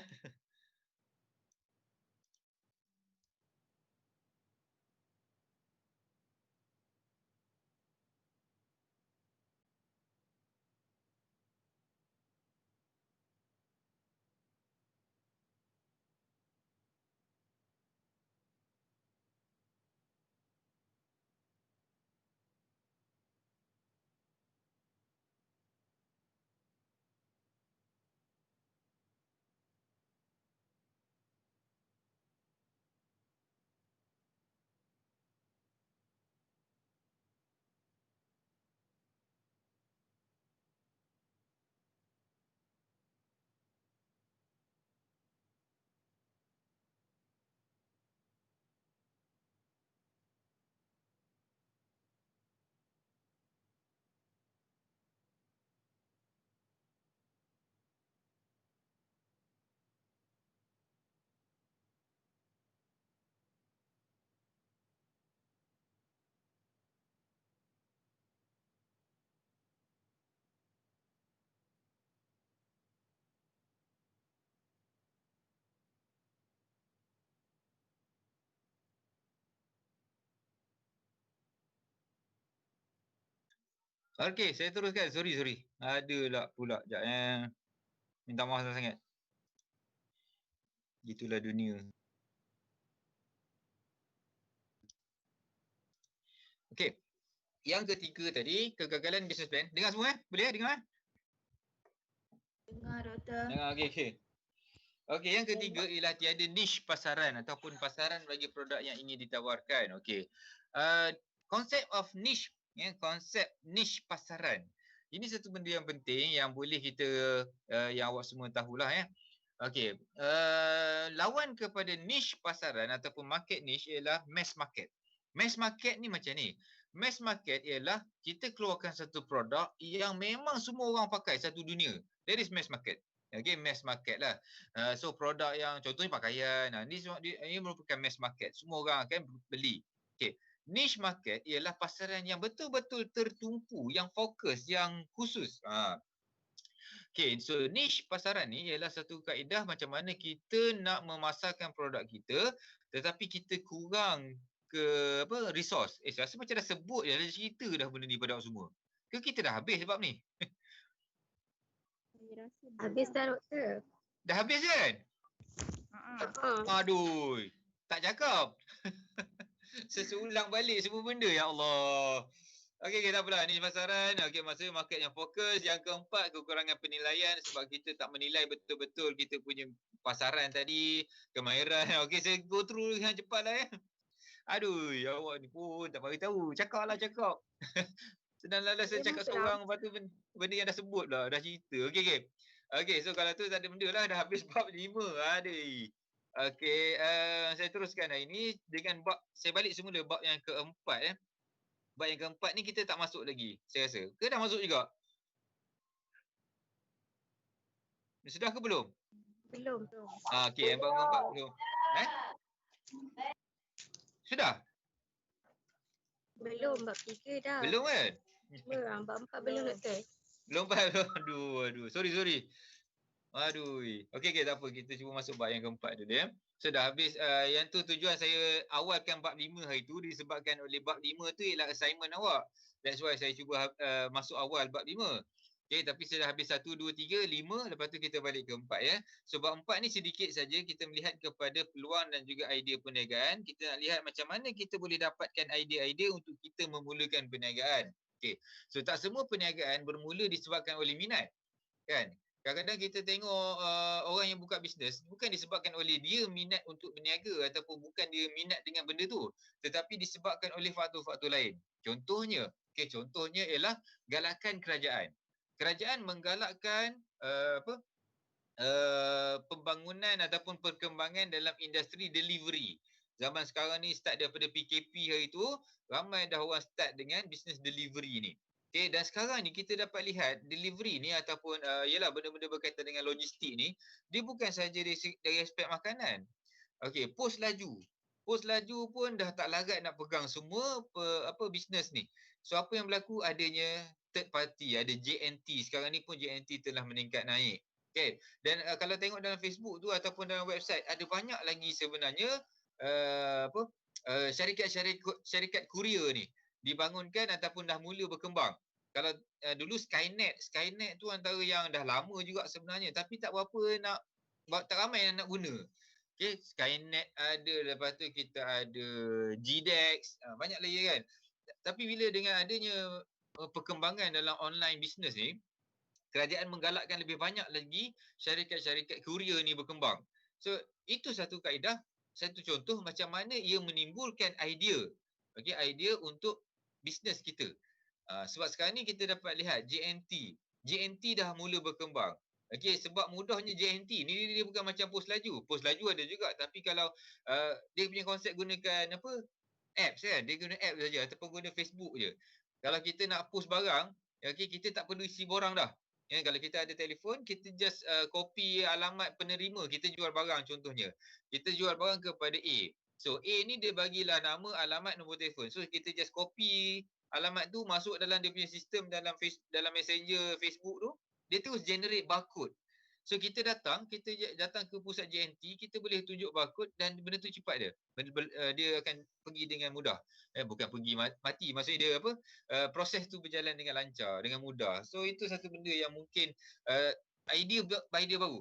Okey, saya teruskan. Sorry. Adalah pula. Sekejap ya. Minta maaf sangat. Gitulah dunia. Okey. Yang ketiga tadi, kegagalan business plan. Dengar semua eh? Boleh dengar? Dengar doktor. Dengar, okey. Okey, yang ketiga ialah tiada niche pasaran ataupun pasaran bagi produk yang ingin ditawarkan. Okey. Konsep of niche, konsep niche pasaran. Ini satu benda yang penting yang boleh kita yang awak semua tahulah ya. Okey, lawan kepada niche pasaran ataupun market niche ialah mass market. Mass market ni macam ni. Mass market ialah kita keluarkan satu produk yang memang semua orang pakai satu dunia. That is mass market. Okay, mass market lah. So produk yang contohnya pakaian, ini merupakan mass market. Semua orang akan beli. Okay. Niche market ialah pasaran yang betul-betul tertumpu, yang fokus, yang khusus. Okay, so niche pasaran ni ialah satu kaedah macam mana kita nak memasarkan produk kita tetapi kita kurang ke resource. Saya rasa macam dah sebut dah cerita dah benda ni pada awak semua. Ke kita dah habis sebab ni? Habis dah doktor. Dah habis kan? Aduh, tak cakap. Sesulang balik semua benda, ya Allah. Okey, tak apalah. Ni pasaran. Okey, maksudnya market yang fokus. Yang keempat, kekurangan penilaian sebab kita tak menilai betul-betul kita punya pasaran tadi, kemahiran. Okey, saya go through dengan cepatlah ya. Aduh, ya awak ni pun tak bagi tahu. Cakaplah, cakap. Senanglah saya cakap seorang, lepas tu benda yang dah sebut lah, dah cerita. Okey. Okey, so kalau tu tak ada benda lah, dah habis bab 5. Aduh. Okey, saya teruskan hari ni dengan bab, saya balik semula bab yang keempat. Bab yang keempat ni kita tak masuk lagi, saya rasa. Ke dah masuk juga? Sudah ke belum? Belum. Okey, bab keempat belum. Sudah? Belum, bab 3 dah. Belum kan? Bab 4 belum doktor. Belum faham. Aduh. Sorry. Aduh. Okey, tak apa. Kita cuba masuk bab yang keempat dulu ya. So dah habis. Yang tu tujuan saya awalkan bab 5 hari tu disebabkan oleh bab 5 tu ialah assignment awak. That's why saya cuba masuk awal bab 5. Okey, tapi saya dah habis 1, 2, 3, 5. Lepas tu kita balik ke 4 ya. So bab 4 ni sedikit saja kita melihat kepada peluang dan juga idea perniagaan. Kita nak lihat macam mana kita boleh dapatkan idea-idea untuk kita memulakan perniagaan. Okey. So tak semua perniagaan bermula disebabkan oleh minat. Kan? Kadang-kadang kita tengok orang yang buka bisnes bukan disebabkan oleh dia minat untuk berniaga ataupun bukan dia minat dengan benda tu, tetapi disebabkan oleh faktor-faktor lain. Contohnya ialah galakan kerajaan. Kerajaan menggalakkan pembangunan ataupun perkembangan dalam industri delivery. Zaman sekarang ni start daripada PKP hari tu, ramai dah orang start dengan bisnes delivery ni. Okay, dan sekarang ni kita dapat lihat delivery ni ataupun ialah benda-benda berkaitan dengan logistik ni, dia bukan sahaja dari aspek makanan. Okey, pos laju. Post laju pun dah tak larat nak pegang semua bisnes ni. So apa yang berlaku, adanya third party, ada JNT. Sekarang ni pun JNT telah meningkat naik. Okay. Dan kalau tengok dalam Facebook tu ataupun dalam website, ada banyak lagi sebenarnya syarikat kurier ni dibangunkan ataupun dah mula berkembang. Kalau dulu Skynet tu antara yang dah lama juga sebenarnya, tapi tak berapa tak ramai yang nak guna. Okay, Skynet ada, lepas tu kita ada GDEX, banyak lagi kan. Tapi bila dengan adanya perkembangan dalam online business ni, kerajaan menggalakkan lebih banyak lagi syarikat-syarikat kurier ni berkembang. So, itu satu kaedah, satu contoh macam mana ia menimbulkan idea. Okay, idea untuk bisnes kita. Sebab sekarang ni kita dapat lihat JNT. JNT dah mula berkembang. Okey, sebab mudahnya JNT ni dia bukan macam pos laju. Pos laju ada juga, tapi kalau dia punya konsep gunakan apps kan, dia guna apps saja ataupun guna Facebook je. Kalau kita nak post barang, okey, kita tak perlu isi borang dah. Ya, kalau kita ada telefon, kita just copy alamat penerima, kita jual barang contohnya. Kita jual barang kepada A. So A ni dia bagilah nama, alamat, nombor telefon. So kita just copy alamat tu masuk dalam dia punya sistem dalam Messenger Facebook tu, dia terus generate barcode. So kita datang ke pusat JNT, kita boleh tunjuk barcode dan benda tu cepat dia. Dia akan pergi dengan mudah. Bukan pergi mati, maksudnya dia proses tu berjalan dengan lancar, dengan mudah. So itu satu benda yang mungkin idea baru.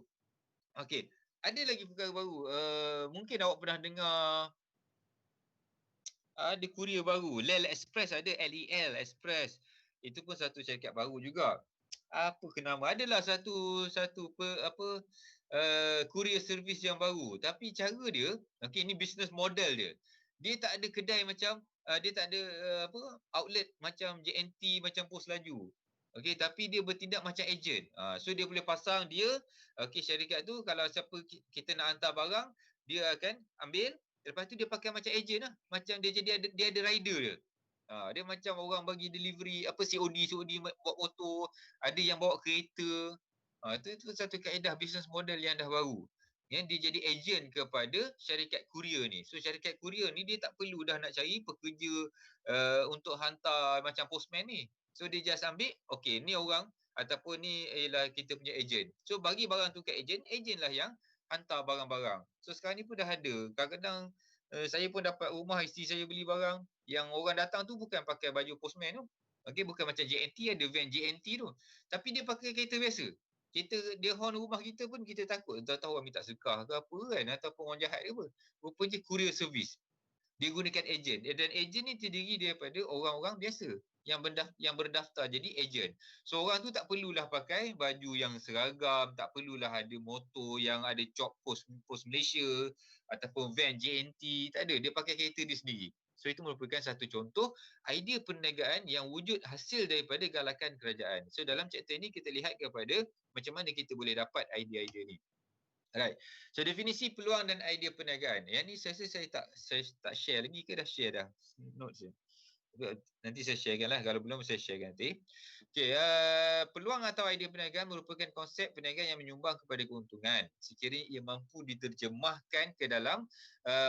Okey, ada lagi perkara baru. Mungkin awak pernah dengar ada kurier baru, LEL Express ada, LEL Express. Itu pun satu syarikat baru juga. Apa ke nama? Adalah satu kurier servis yang baru. Tapi cara dia, okey, ini business model dia. Dia tak ada kedai macam dia tak ada outlet macam JNT, macam pos laju. Okey, tapi dia bertindak macam ejen. So dia boleh pasang dia, okey, syarikat tu kalau siapa kita nak hantar barang, dia akan ambil. Lepas tu dia pakai macam ejen lah. Macam dia ada rider dia. Dia macam orang bagi delivery, COD bawa motor, ada yang bawa kereta. Itu satu kaedah business model yang dah baru. Dia jadi ejen kepada syarikat kurier ni. So syarikat kurier ni dia tak perlu dah nak cari pekerja untuk hantar macam postman ni. So dia just ambil, okey, ni orang ataupun ni ialah kita punya ejen. So bagi barang tu kat ejen lah yang hantar barang-barang. So sekarang ni pun dah ada. Kadang-kadang saya pun dapat rumah, isteri saya beli barang, yang orang datang tu bukan pakai baju postman tu. Okey, bukan macam JNT, ada van JNT tu. Tapi dia pakai kereta biasa. Dia horn rumah kita pun kita takut. Tahu orang minta sedekah ke apa kan, ataupun orang jahat ke apa. Rupanya courier service. Dia gunakan ejen. Dan ejen ni terdiri daripada orang-orang biasa yang berdaftar jadi ejen. So orang tu tak perlulah pakai baju yang seragam, tak perlulah ada motor yang ada cop pos Malaysia ataupun van JNT, tak ada. Dia pakai kereta dia sendiri. So itu merupakan satu contoh idea perniagaan yang wujud hasil daripada galakan kerajaan. So dalam chapter ini kita lihat kepada macam mana kita boleh dapat idea-idea ni. Alright. So definisi peluang dan idea perniagaan. Yang ni saya tak share lagi ke dah share dah? Notes je. Nanti saya sharekan lah. Kalau belum saya sharekan nanti. Okay, peluang atau idea perniagaan merupakan konsep perniagaan yang menyumbang kepada keuntungan sekiranya ia mampu diterjemahkan ke dalam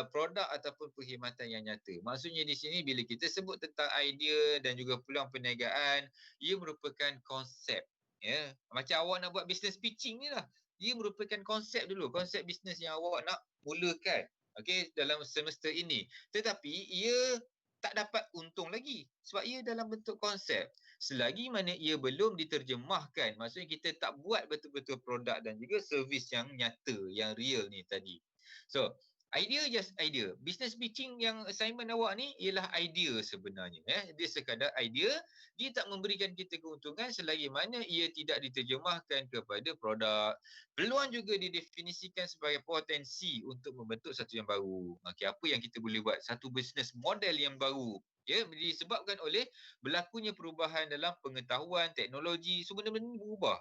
produk ataupun perkhidmatan yang nyata. Maksudnya di sini bila kita sebut tentang idea dan juga peluang perniagaan, ia merupakan konsep. Ya, macam awak nak buat business pitching ni lah. Ia merupakan konsep dulu, konsep bisnes yang awak nak mulakan. Okay, dalam semester ini. Tetapi ia tak dapat untung lagi sebab ia dalam bentuk konsep. Selagi mana ia belum diterjemahkan, maksudnya kita tak buat betul-betul produk dan juga servis yang nyata, yang real ni tadi. So, idea just idea. Business pitching yang assignment awak ni ialah idea sebenarnya. Dia sekadar idea, dia tak memberikan kita keuntungan selagi mana ia tidak diterjemahkan kepada produk. Peluang juga didefinisikan sebagai potensi untuk membentuk satu yang baru. Okey, apa yang kita boleh buat? Satu business model yang baru. Ya, disebabkan oleh berlakunya perubahan dalam pengetahuan, teknologi, semua benda ni berubah.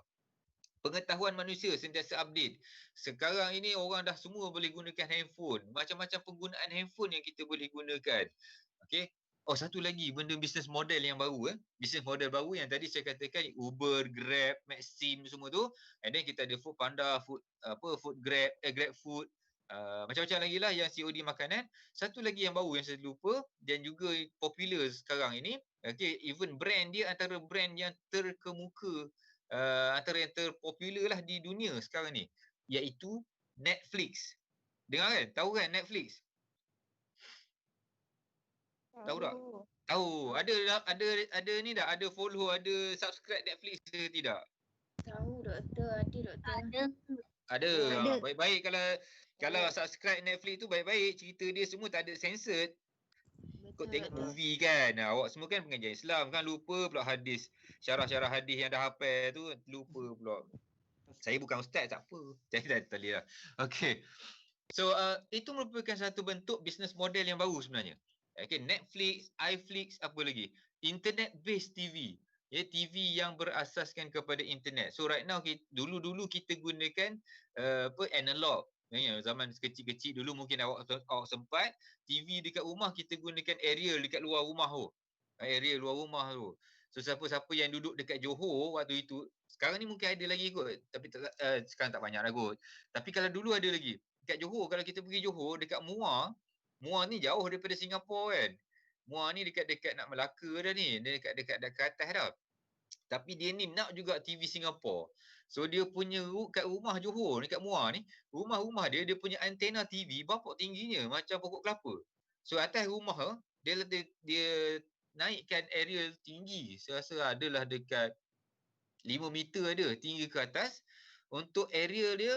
Pengetahuan manusia sentiasa update. Sekarang ini orang dah semua boleh gunakan handphone. Macam-macam penggunaan handphone yang kita boleh gunakan. Okey. Oh, satu lagi benda business model yang baru. Business model baru yang tadi saya katakan Uber, Grab, Maxim semua tu. And then kita ada Food Panda, Grab Food. Macam-macam lagi lah yang COD makanan. Satu lagi yang baru yang saya lupa dan juga popular sekarang ini, okay, even brand dia antara brand yang terkemuka, antara yang terpopular lah di dunia sekarang ni, iaitu Netflix. Dengar kan? Tahu kan Netflix? Tahu tak? Tahu. Ada ni tak? Ada follow, ada subscribe Netflix ke tidak? Tahu doktor, ada doktor. Ada. Ada. Baik-baik kalau subscribe Netflix tu baik-baik, cerita dia semua tak ada censored. Kau tengok movie kan, awak semua kan pengajian Islam kan, lupa pula hadis, syarah-syarah hadis yang dah hafal tu lupa pula. Saya bukan ustaz, tak apa. Saya tak boleh lah. Okay. So itu merupakan satu bentuk business model yang baru sebenarnya. Okay, Netflix, iFlix, apa lagi? Internet based TV. Ya, TV yang berasaskan kepada internet. So right now dulu-dulu kita gunakan analog. Ya, zaman kecil-kecil dulu mungkin awak sempat TV dekat rumah kita gunakan aerial dekat luar rumah tu. Aerial luar rumah tu. So siapa-siapa yang duduk dekat Johor waktu itu, sekarang ni mungkin ada lagi kot, tapi sekarang tak banyak lah kot. Tapi kalau dulu ada lagi. Dekat Johor, kalau kita pergi Johor dekat Muar ni jauh daripada Singapura kan. Muar ni dekat-dekat nak Melaka dah ni, dia dekat-dekat atas dah. Tapi dia ni nak juga TV Singapura. So dia punya kat rumah Johor dekat Muar ni, rumah-rumah dia punya antena TV bapak tingginya macam pokok kelapa. So atas rumah dia naikkan aerial tinggi. Saya rasa adalah dekat 5 meter ada tinggi ke atas. Untuk aerial dia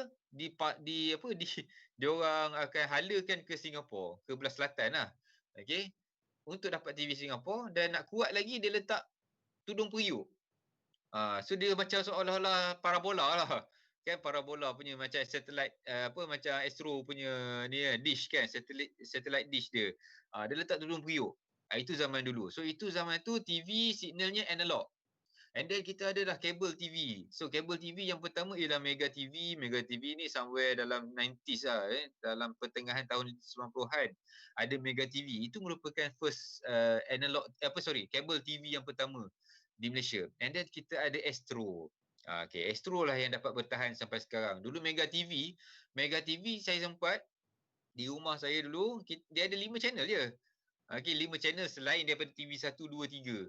dia orang akan halakan ke Singapura, ke belah selatan lah. Okey. Untuk dapat TV Singapura, dan nak kuat lagi dia letak tudung periuk. So dia macam seolah-olah parabola lah. Kan parabola punya macam satellite, macam Astro punya ni dish kan, satellite dish dia. Dia letak tudung periuk. Itu zaman dulu. So itu zaman tu TV signalnya analog. And then kita ada dah kabel TV. So kabel TV yang pertama ialah Mega TV. Mega TV ni somewhere dalam 90s lah, dalam pertengahan tahun 90-an. Ada Mega TV. Itu merupakan first kabel TV yang pertama di Malaysia. And then kita ada Astro. Okay, Astro lah yang dapat bertahan sampai sekarang. Dulu Mega TV saya sempat di rumah saya dulu, dia ada 5 channel je. Okay, 5 channel selain daripada TV 1, 2, 3.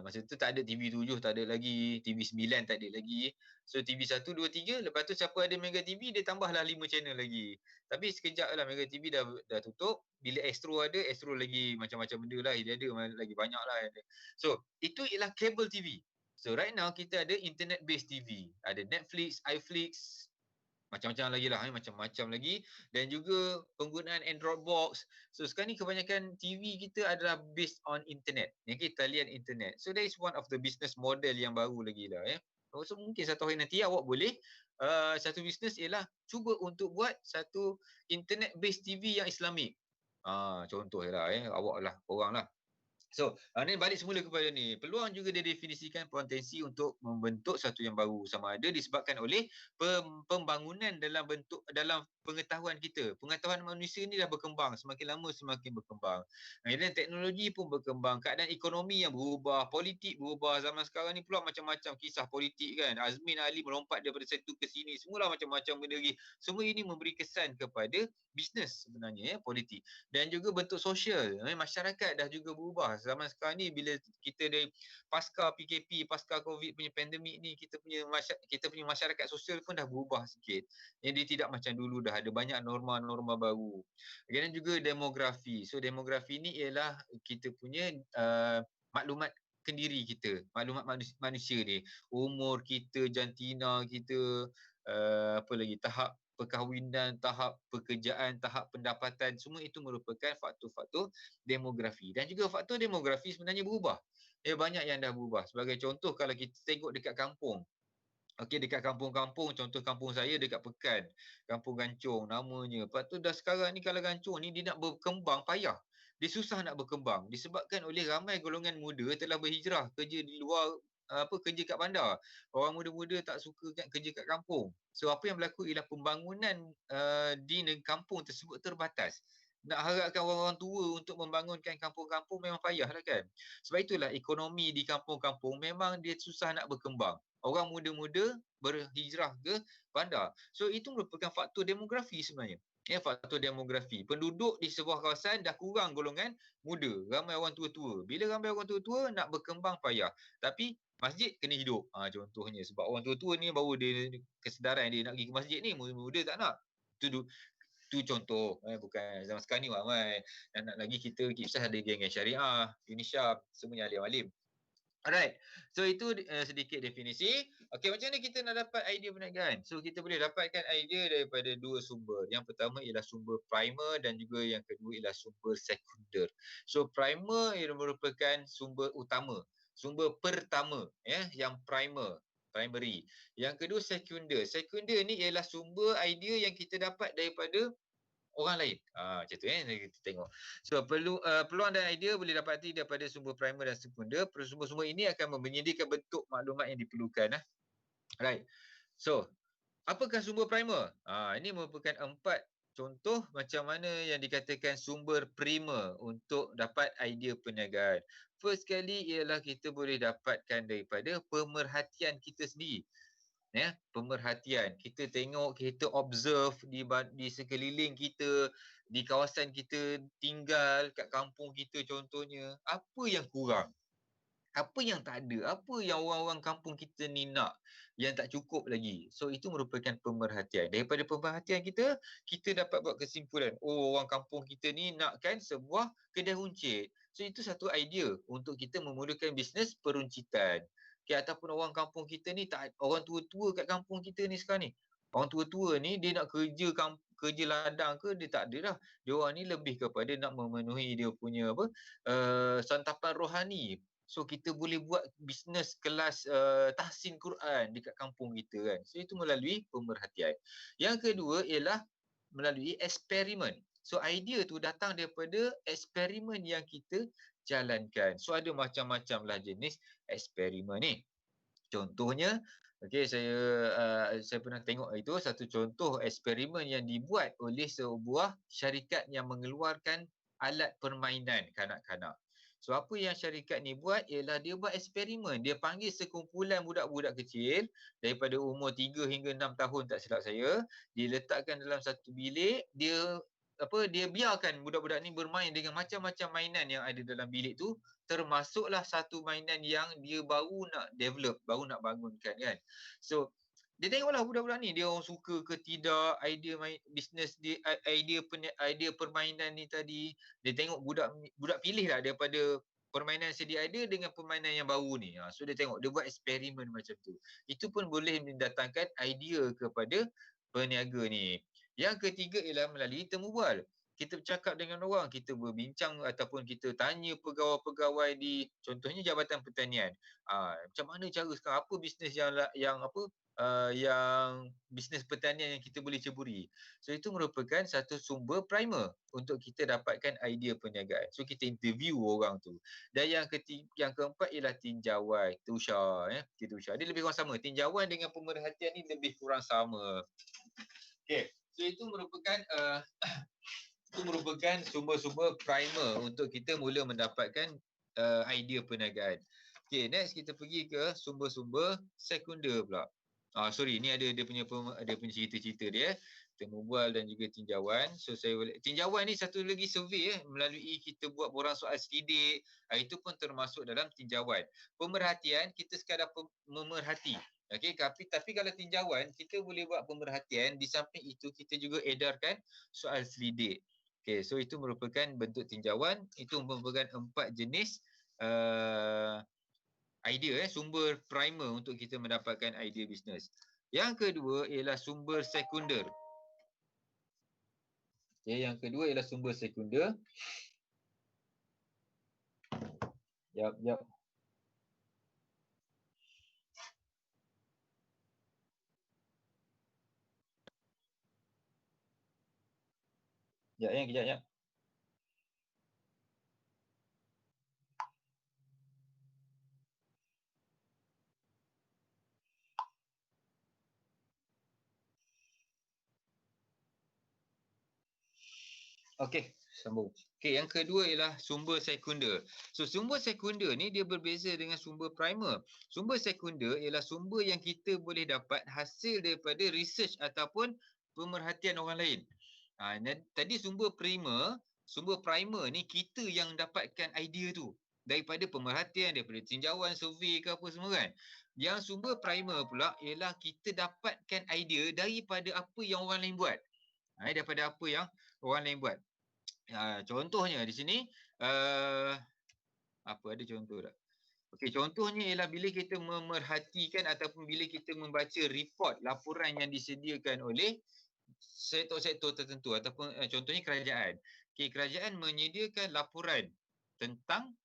Masa tu tak ada TV 7, tak ada lagi, TV 9 tak ada lagi. So TV 1, 2, 3, lepas tu siapa ada Mega TV dia tambahlah 5 channel lagi. Tapi sekejap lah Mega TV dah tutup. Bila Astro ada, Astro lagi macam-macam benda lah, dia ada lagi banyak lah. So itu ialah cable TV. So right now kita ada internet based TV. Ada Netflix, iFlix, macam-macam lagi lah, macam-macam lagi, dan juga penggunaan Android box. So sekarang ni kebanyakan TV kita adalah based on internet, talian internet. So that is one of the business model yang baru lagi lah. So mungkin satu hari nanti awak boleh satu bisnes ialah cuba untuk buat satu internet based TV yang Islamik. Contoh lah, awak lah, orang lah. So, ni balik semula kepada ni. Peluang juga dia definisikan potensi untuk membentuk satu yang baru, sama ada disebabkan oleh pembangunan dalam pengetahuan kita. Pengetahuan manusia ni dah berkembang, semakin lama semakin berkembang. Dan teknologi pun berkembang, keadaan ekonomi yang berubah, politik berubah. Zaman sekarang ni pula macam-macam kisah politik kan. Azmin Ali melompat daripada satu ke sini, semualah macam-macam benda lagi. Semua ini memberi kesan kepada bisnes sebenarnya, politik. Dan juga bentuk sosial, masyarakat dah juga berubah. Zaman sekarang ni bila kita dari pasca PKP, pasca COVID punya pandemik ni, kita punya masyarakat sosial pun dah berubah sikit. Yang dia tidak macam dulu, dah ada banyak norma-norma baru. Dan juga demografi. So demografi ni ialah kita punya maklumat kendiri kita, maklumat manusia ni. Umur kita, jantina kita, apa lagi, tahap perkahwinan, tahap pekerjaan, tahap pendapatan, semua itu merupakan faktor-faktor demografi. Dan juga faktor demografi sebenarnya berubah. Banyak yang dah berubah. Sebagai contoh, kalau kita tengok dekat kampung, dekat kampung-kampung, contoh kampung saya dekat Pekan, Kampung Gancong namanya. Lepas tu dah sekarang ni kalau Gancong ni dia nak berkembang payah. Dia susah nak berkembang disebabkan oleh ramai golongan muda telah berhijrah kerja di luar, kerja kat bandar. Orang muda-muda tak suka kerja kat kampung. So apa yang berlaku ialah pembangunan di kampung tersebut terbatas. Nak harapkan orang-orang tua untuk membangunkan kampung-kampung memang payah lah kan. Sebab itulah ekonomi di kampung-kampung memang dia susah nak berkembang. Orang muda-muda berhijrah ke bandar. So itu merupakan faktor demografi sebenarnya. Ya, faktor demografi. Penduduk di sebuah kawasan dah kurang golongan muda. Ramai orang tua-tua. Bila ramai orang tua-tua, nak berkembang payah. Tapi masjid kena hidup. Contohnya. Sebab orang tua-tua ni baru dia kesedaran dia nak pergi ke masjid ni. Muda-muda tak nak. Tu contoh. Bukan zaman sekarang ni ramai. Dan nak lagi kita kisah ada geng-geng syariah, UNISHAP, semuanya alim-alim. Alright, so itu sedikit definisi. Okey, macam mana kita nak dapat idea perniagaan? So kita boleh dapatkan idea daripada dua sumber. Yang pertama ialah sumber primer dan juga yang kedua ialah sumber sekunder. So primer ia merupakan sumber utama, sumber pertama yang primary. Yang kedua sekunder. Sekunder ni ialah sumber idea yang kita dapat daripada orang lain. Macam tu kita tengok. So peluang dan idea boleh dapati daripada sumber primer dan sekunder. Sumber-sumber ini akan menyediakan bentuk maklumat yang diperlukan. Right. So, apakah sumber primer? Ini merupakan 4 contoh macam mana yang dikatakan sumber primer untuk dapat idea perniagaan. First kali ialah kita boleh dapatkan daripada pemerhatian kita sendiri. Pemerhatian. Kita tengok, kita observe di sekeliling kita, di kawasan kita tinggal, kat kampung kita contohnya, apa yang kurang? Apa yang tak ada? Apa yang orang-orang kampung kita ni nak yang tak cukup lagi? So itu merupakan pemerhatian. Daripada pemerhatian kita, kita dapat buat kesimpulan, orang kampung kita ni nakkan sebuah kedai runcit. So itu satu idea untuk kita memulakan bisnes peruncitan. Ataupun orang kampung kita ni, orang tua-tua kat kampung kita ni sekarang ni, orang tua-tua ni dia nak kerja ladang ke, dia tak ada dah. Dia orang ni lebih kepada nak memenuhi dia punya santapan rohani. So kita boleh buat bisnes kelas tahsin Quran dekat kampung kita kan. So itu melalui pemerhatian. Yang kedua ialah melalui eksperimen. So idea tu datang daripada eksperimen yang kita jalankan. So ada macam-macam lah jenis eksperimen ni. Contohnya, saya pernah tengok itu satu contoh eksperimen yang dibuat oleh sebuah syarikat yang mengeluarkan alat permainan kanak-kanak. So apa yang syarikat ni buat ialah dia buat eksperimen. Dia panggil sekumpulan budak-budak kecil daripada umur 3 hingga 6 tahun tak silap saya. Dia letakkan dalam satu bilik, dia biarkan budak-budak ni bermain dengan macam-macam mainan yang ada dalam bilik tu, termasuklah satu mainan yang dia baru nak develop, baru nak bangunkan kan. So dia tengoklah budak-budak ni, dia orang suka ke tidak idea bisnes dia, idea permainan ni tadi. Dia tengok budak pilih lah daripada permainan sedia ada dengan permainan yang baru ni. So dia tengok, dia buat eksperimen macam tu. Itu pun boleh mendatangkan idea kepada peniaga ni. Yang ketiga ialah melalui temu bual. Kita bercakap dengan orang, kita berbincang ataupun kita tanya pegawai-pegawai di contohnya Jabatan Pertanian. Macam mana cara sekarang, apa bisnes yang bisnes pertanian yang kita boleh ceburi. So itu merupakan satu sumber primer untuk kita dapatkan idea perniagaan. So kita interview orang tu. Dan yang keempat ialah tinjauan, Tusha. Dia lebih kurang sama. Tinjauan dengan pemerhatian ni lebih kurang sama. Okay. So itu merupakan sumber-sumber primer untuk kita mula mendapatkan idea perniagaan. Okay, next kita pergi ke sumber-sumber sekunder pula. Ni ada dia punya cerita-cerita dia, temu bual dan juga tinjauan. So tinjauan ni satu lagi survey melalui kita buat borang soal selidik. Itu pun termasuk dalam tinjauan. Pemerhatian kita sekadar memerhati. Okey, tapi kalau tinjauan kita boleh buat pemerhatian, di samping itu kita juga edarkan soal selidik. Okey, so itu merupakan bentuk tinjauan. Itu merupakan 4 jenis idea sumber primer untuk kita mendapatkan idea bisnes. Yang kedua ialah sumber sekunder. Okey, yang kedua ialah sumber sekunder. Yap. Kejap. Okey, sambung. Okey, yang kedua ialah sumber sekunder. So sumber sekunder ni dia berbeza dengan sumber primer. Sumber sekunder ialah sumber yang kita boleh dapat hasil daripada research ataupun pemerhatian orang lain. Tadi sumber primer ni kita yang dapatkan idea tu daripada pemerhatian, daripada tinjauan, survey ke apa semua kan. Yang sumber primer pula ialah kita dapatkan idea daripada apa yang orang lain buat. Daripada apa yang orang lain buat. Contohnya di sini apa ada contoh tak? Okey, contohnya ialah bila kita memerhatikan ataupun bila kita membaca report laporan yang disediakan oleh sektor-sektor tertentu ataupun contohnya kerajaan. Okey, kerajaan menyediakan laporan tentang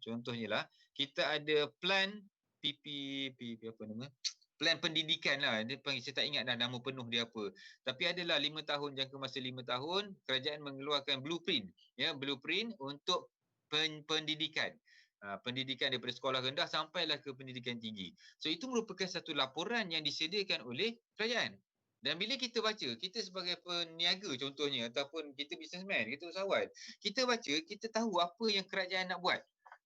contohnya lah kita ada plan PP apa nama? Plan pendidikan lah. Saya tak ingat dah nama penuh dia apa. Tapi adalah 5 tahun, jangka masa 5 tahun kerajaan mengeluarkan blueprint, ya, blueprint untuk pendidikan. Pendidikan daripada sekolah rendah sampailah ke pendidikan tinggi. So itu merupakan satu laporan yang disediakan oleh kerajaan. Dan bila kita baca, kita sebagai peniaga contohnya ataupun kita businessman, kita usahawan, kita baca, kita tahu apa yang kerajaan nak buat.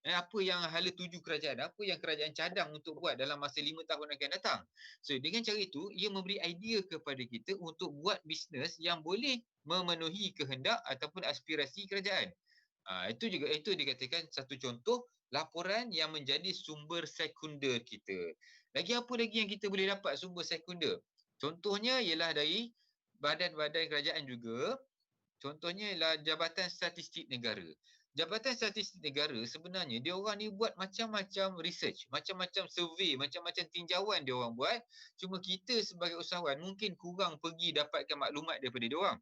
Apa yang hala tuju kerajaan, apa yang kerajaan cadang untuk buat dalam masa 5 tahun akan datang. So dengan cara itu, ia memberi idea kepada kita untuk buat bisnes yang boleh memenuhi kehendak ataupun aspirasi kerajaan. Itu dikatakan satu contoh laporan yang menjadi sumber sekunder kita. Lagi apa lagi yang kita boleh dapat sumber sekunder? Contohnya ialah dari badan-badan kerajaan juga. Contohnya ialah Jabatan Statistik Negara. Jabatan Statistik Negara sebenarnya dia orang ni buat macam-macam research, macam-macam survey, macam-macam tinjauan dia orang buat. Cuma kita sebagai usahawan mungkin kurang pergi dapatkan maklumat daripada dia orang.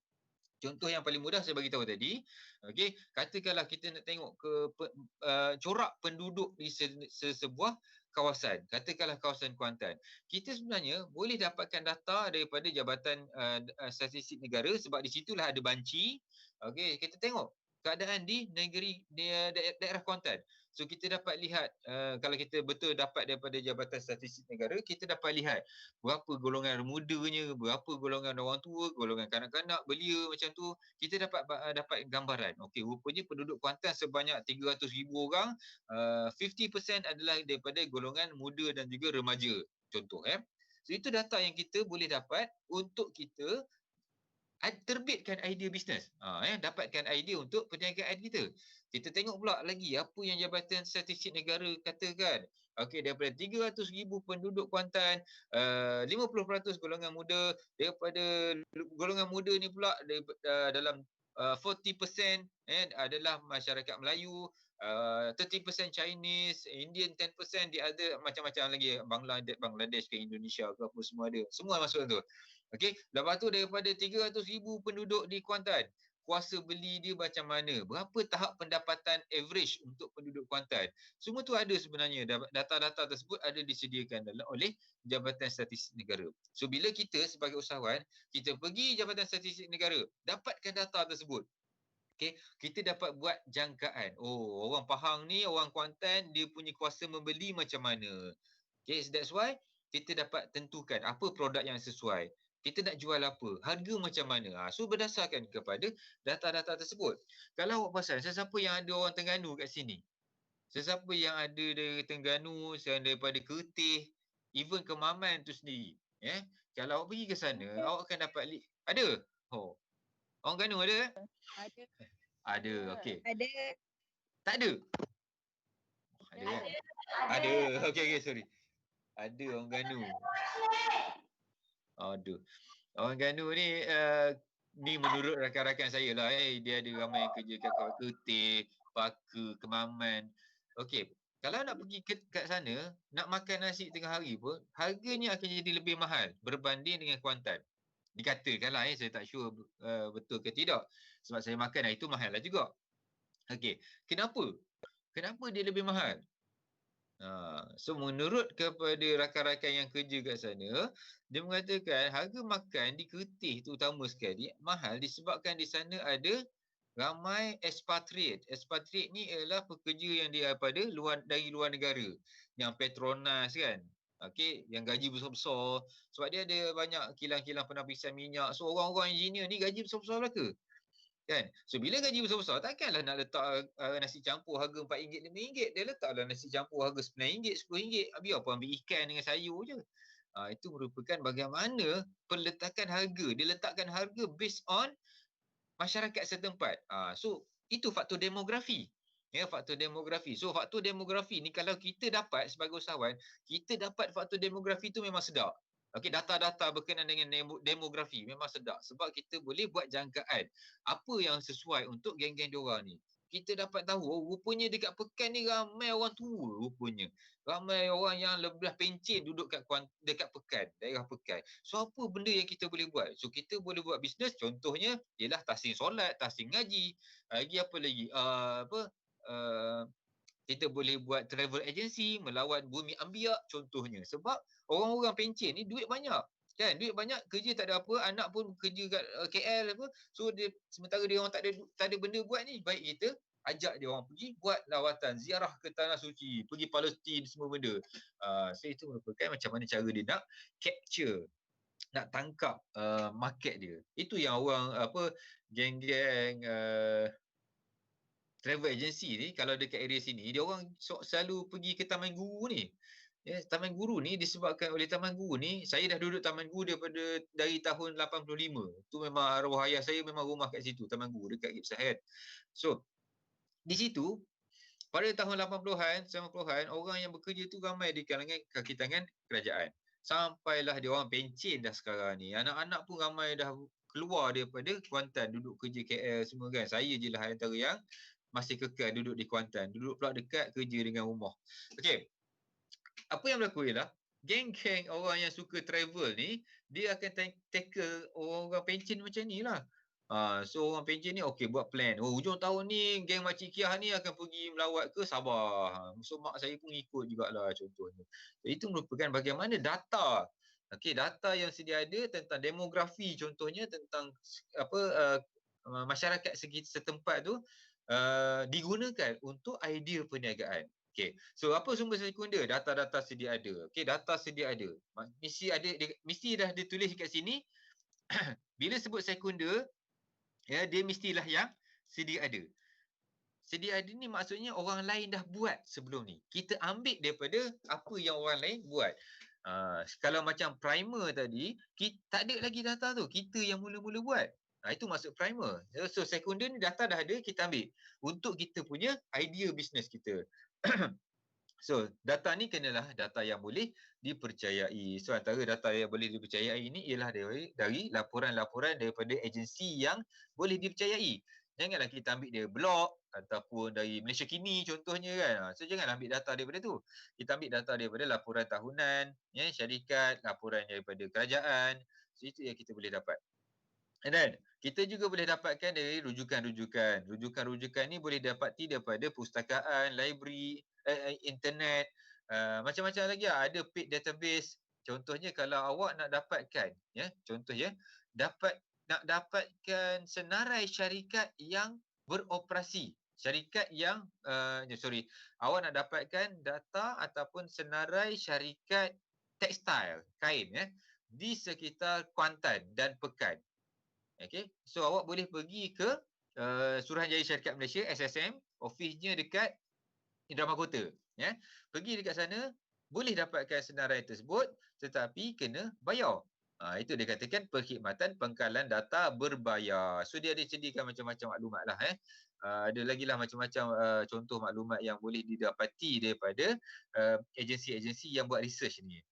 Contoh yang paling mudah saya bagi tahu tadi, okey, katakanlah kita nak tengok ke corak penduduk di sebuah kawasan, katakanlah kawasan Kuantan. Kita sebenarnya boleh dapatkan data daripada Jabatan Statistik Negara sebab di situlah ada banci. Okey, kita tengok keadaan di daerah Kuantan. So kita dapat lihat kalau kita betul dapat daripada Jabatan Statistik Negara, kita dapat lihat berapa golongan mudanya, berapa golongan orang tua, golongan kanak-kanak, belia macam tu. Kita dapat gambaran. Okey, rupanya penduduk Kuantan sebanyak 300,000 orang, 50% adalah daripada golongan muda dan juga remaja. Contoh So itu data yang kita boleh dapat untuk kita terbitkan idea bisnes. Dapatkan idea untuk perniagaan kita. Kita tengok pula lagi apa yang Jabatan Statistik Negara katakan. Okey, daripada 300,000 penduduk Kuantan, 50% golongan muda. Daripada golongan muda ni pula dalam 40% adalah masyarakat Melayu, 30% Chinese, Indian 10%, dia ada macam-macam lagi, Bangladesh ke Indonesia ke apa semua ada. Semua masuk tu. Okey, lepas tu daripada 300,000 penduduk di Kuantan, kuasa beli dia macam mana? Berapa tahap pendapatan average untuk penduduk Kuantan? Semua tu ada sebenarnya. Data-data tersebut ada disediakan oleh Jabatan Statistik Negara. So bila kita sebagai usahawan, kita pergi Jabatan Statistik Negara, dapatkan data tersebut. Okey, kita dapat buat jangkaan. Oh, orang Pahang ni, orang Kuantan, dia punya kuasa membeli macam mana? Okay, so that's why kita dapat tentukan apa produk yang sesuai. Kita nak jual apa? Harga macam mana? So berdasarkan kepada data-data tersebut. Kalau awak perasan, sesiapa yang ada orang Terengganu kat sini, sesiapa yang ada dari Terengganu, daripada Kertih, even ke Maman tu sendiri. Kalau awak pergi ke sana, awak akan dapat ada? Oh. Orang Terengganu ada? Ada. Ada, okey. Ada. Tak ada? Ada. Ada. Okey, sorry. Ada orang Terengganu. Aduh. Orang Terengganu ni menurut rakan-rakan saya lah. Dia ada ramai yang kerja kat Kertih, Paka, Kemaman. Okey. Kalau nak pergi kat sana, nak makan nasi tengah hari pun, harganya akan jadi lebih mahal berbanding dengan Kuantan. Dikatakanlah, saya tak sure betul ke tidak. Sebab saya makan itu mahal lah juga. Okey. Kenapa? Kenapa dia lebih mahal? So menurut kepada rakan-rakan yang kerja kat sana, dia mengatakan harga makan di Kertih tu utama sekali mahal disebabkan di sana ada ramai expatriate. Expatriate ni ialah pekerja yang dari luar negara. Yang Petronas kan. Okey, yang gaji besar-besar. Sebab dia ada banyak kilang-kilang penapisan minyak. So orang-orang engineer ni gaji besar-besar lah ke? Kan? So bila gaji besar-besar, takkanlah nak letak nasi campur harga RM4, RM5. Dia letaklah nasi campur harga RM9, RM10. Biar apa ambil ikan dengan sayur je. Itu merupakan bagaimana peletakan harga. Dia letakkan harga based on masyarakat setempat. So itu faktor demografi. Ya, faktor demografi. So faktor demografi ni kalau kita dapat sebagai usahawan, kita dapat faktor demografi tu memang sedap. Okey, data-data berkenaan dengan demografi memang sedap sebab kita boleh buat jangkaan apa yang sesuai untuk geng-geng diorang ni. Kita dapat tahu, rupanya dekat Pekan ni ramai orang tua rupanya. Ramai orang yang lebih pencen duduk dekat Pekan, daerah Pekan. So apa benda yang kita boleh buat? So kita boleh buat bisnes, contohnya ialah tasing solat, tasing ngaji. Lagi apa lagi? Kita boleh buat travel agency, melawat bumi ambiak contohnya. Sebab orang-orang pencen ni duit banyak. Kan, duit banyak, kerja tak ada apa, anak pun kerja kat KL apa. So dia sementara dia orang tak ada benda buat ni, baik kita ajak dia orang pergi buat lawatan ziarah ke tanah suci, pergi Palestin semua benda. So itu merupakan macam mana cara dia nak capture, nak tangkap market dia. Itu yang orang geng-geng travel agency ni kalau dekat area sini dia orang selalu pergi ke Taman Guru ni. Ya, Taman Guru ni disebabkan oleh Taman Guru ni, saya dah duduk Taman Guru dari tahun 85. Tu memang arwah ayah saya memang rumah kat situ, Taman Guru dekat Gipsahid. So di situ pada tahun 80-an, 90-an orang yang bekerja tu ramai di kalangan kaki tangan kerajaan. Sampailah dia orang pencen dah sekarang ni. Anak-anak pun ramai dah keluar daripada Kuantan, duduk kerja KL semua kan. Saya je lah antara yang masih kekal duduk di Kuantan, duduk pula dekat kerja dengan rumah. Okey. Apa yang berlaku ialah geng-geng orang yang suka travel ni, dia akan tackle orang-orang pencen macam ni lah. So orang pencen ni okey buat plan. Hujung tahun ni geng Makcik Kiah ni akan pergi melawat ke Sabah. So mak saya pun ikut jugalah contohnya. So, itu merupakan bagaimana data. Okey, data yang sedia ada tentang demografi contohnya, tentang masyarakat setempat tu digunakan untuk idea perniagaan. Okey. So apa sumber sekunder? Data-data sedia ada. Okey, data sedia ada. Mesti dah ditulis kat sini. Bila sebut sekunder, ya dia mestilah yang sedia ada. Sedia ada ni maksudnya orang lain dah buat sebelum ni. Kita ambil daripada apa yang orang lain buat. Kalau macam primer tadi, tak ada lagi data tu. Kita yang mula-mula buat. Itu maksud primer. So sekunder ni data dah ada, kita ambil untuk kita punya idea bisnes kita. So data ni kenalah data yang boleh dipercayai. So antara data yang boleh dipercayai ni ialah dari laporan-laporan daripada agensi yang boleh dipercayai. Janganlah kita ambil dia blog ataupun dari Malaysia Kini contohnya kan. So janganlah ambil data daripada tu. Kita ambil data daripada laporan tahunan, ya, syarikat, laporan daripada kerajaan. So itu yang kita boleh dapat. And then, kita juga boleh dapatkan dari rujukan-rujukan. Rujukan-rujukan ni boleh dapati daripada pustakaan, library, internet, macam-macam lagi lah. Ada paid database. Contohnya kalau awak nak dapatkan, ya, contohnya, nak dapatkan senarai syarikat yang beroperasi. Syarikat yang, awak nak dapatkan data ataupun senarai syarikat tekstil, kain, ya, di sekitar Kuantan dan Pekan. Okay, so awak boleh pergi ke Suruhanjaya Syarikat Malaysia SSM, ofisnya dekat Indrama Kota, ya. Pergi dekat sana, boleh dapatkan senarai tersebut tetapi kena bayar. Itu dia katakan perkhidmatan pengkalan data berbayar. So dia ada sediakan macam-macam maklumat lah. Ada lagi lah macam-macam contoh maklumat yang boleh didapati daripada agensi-agensi yang buat research ni.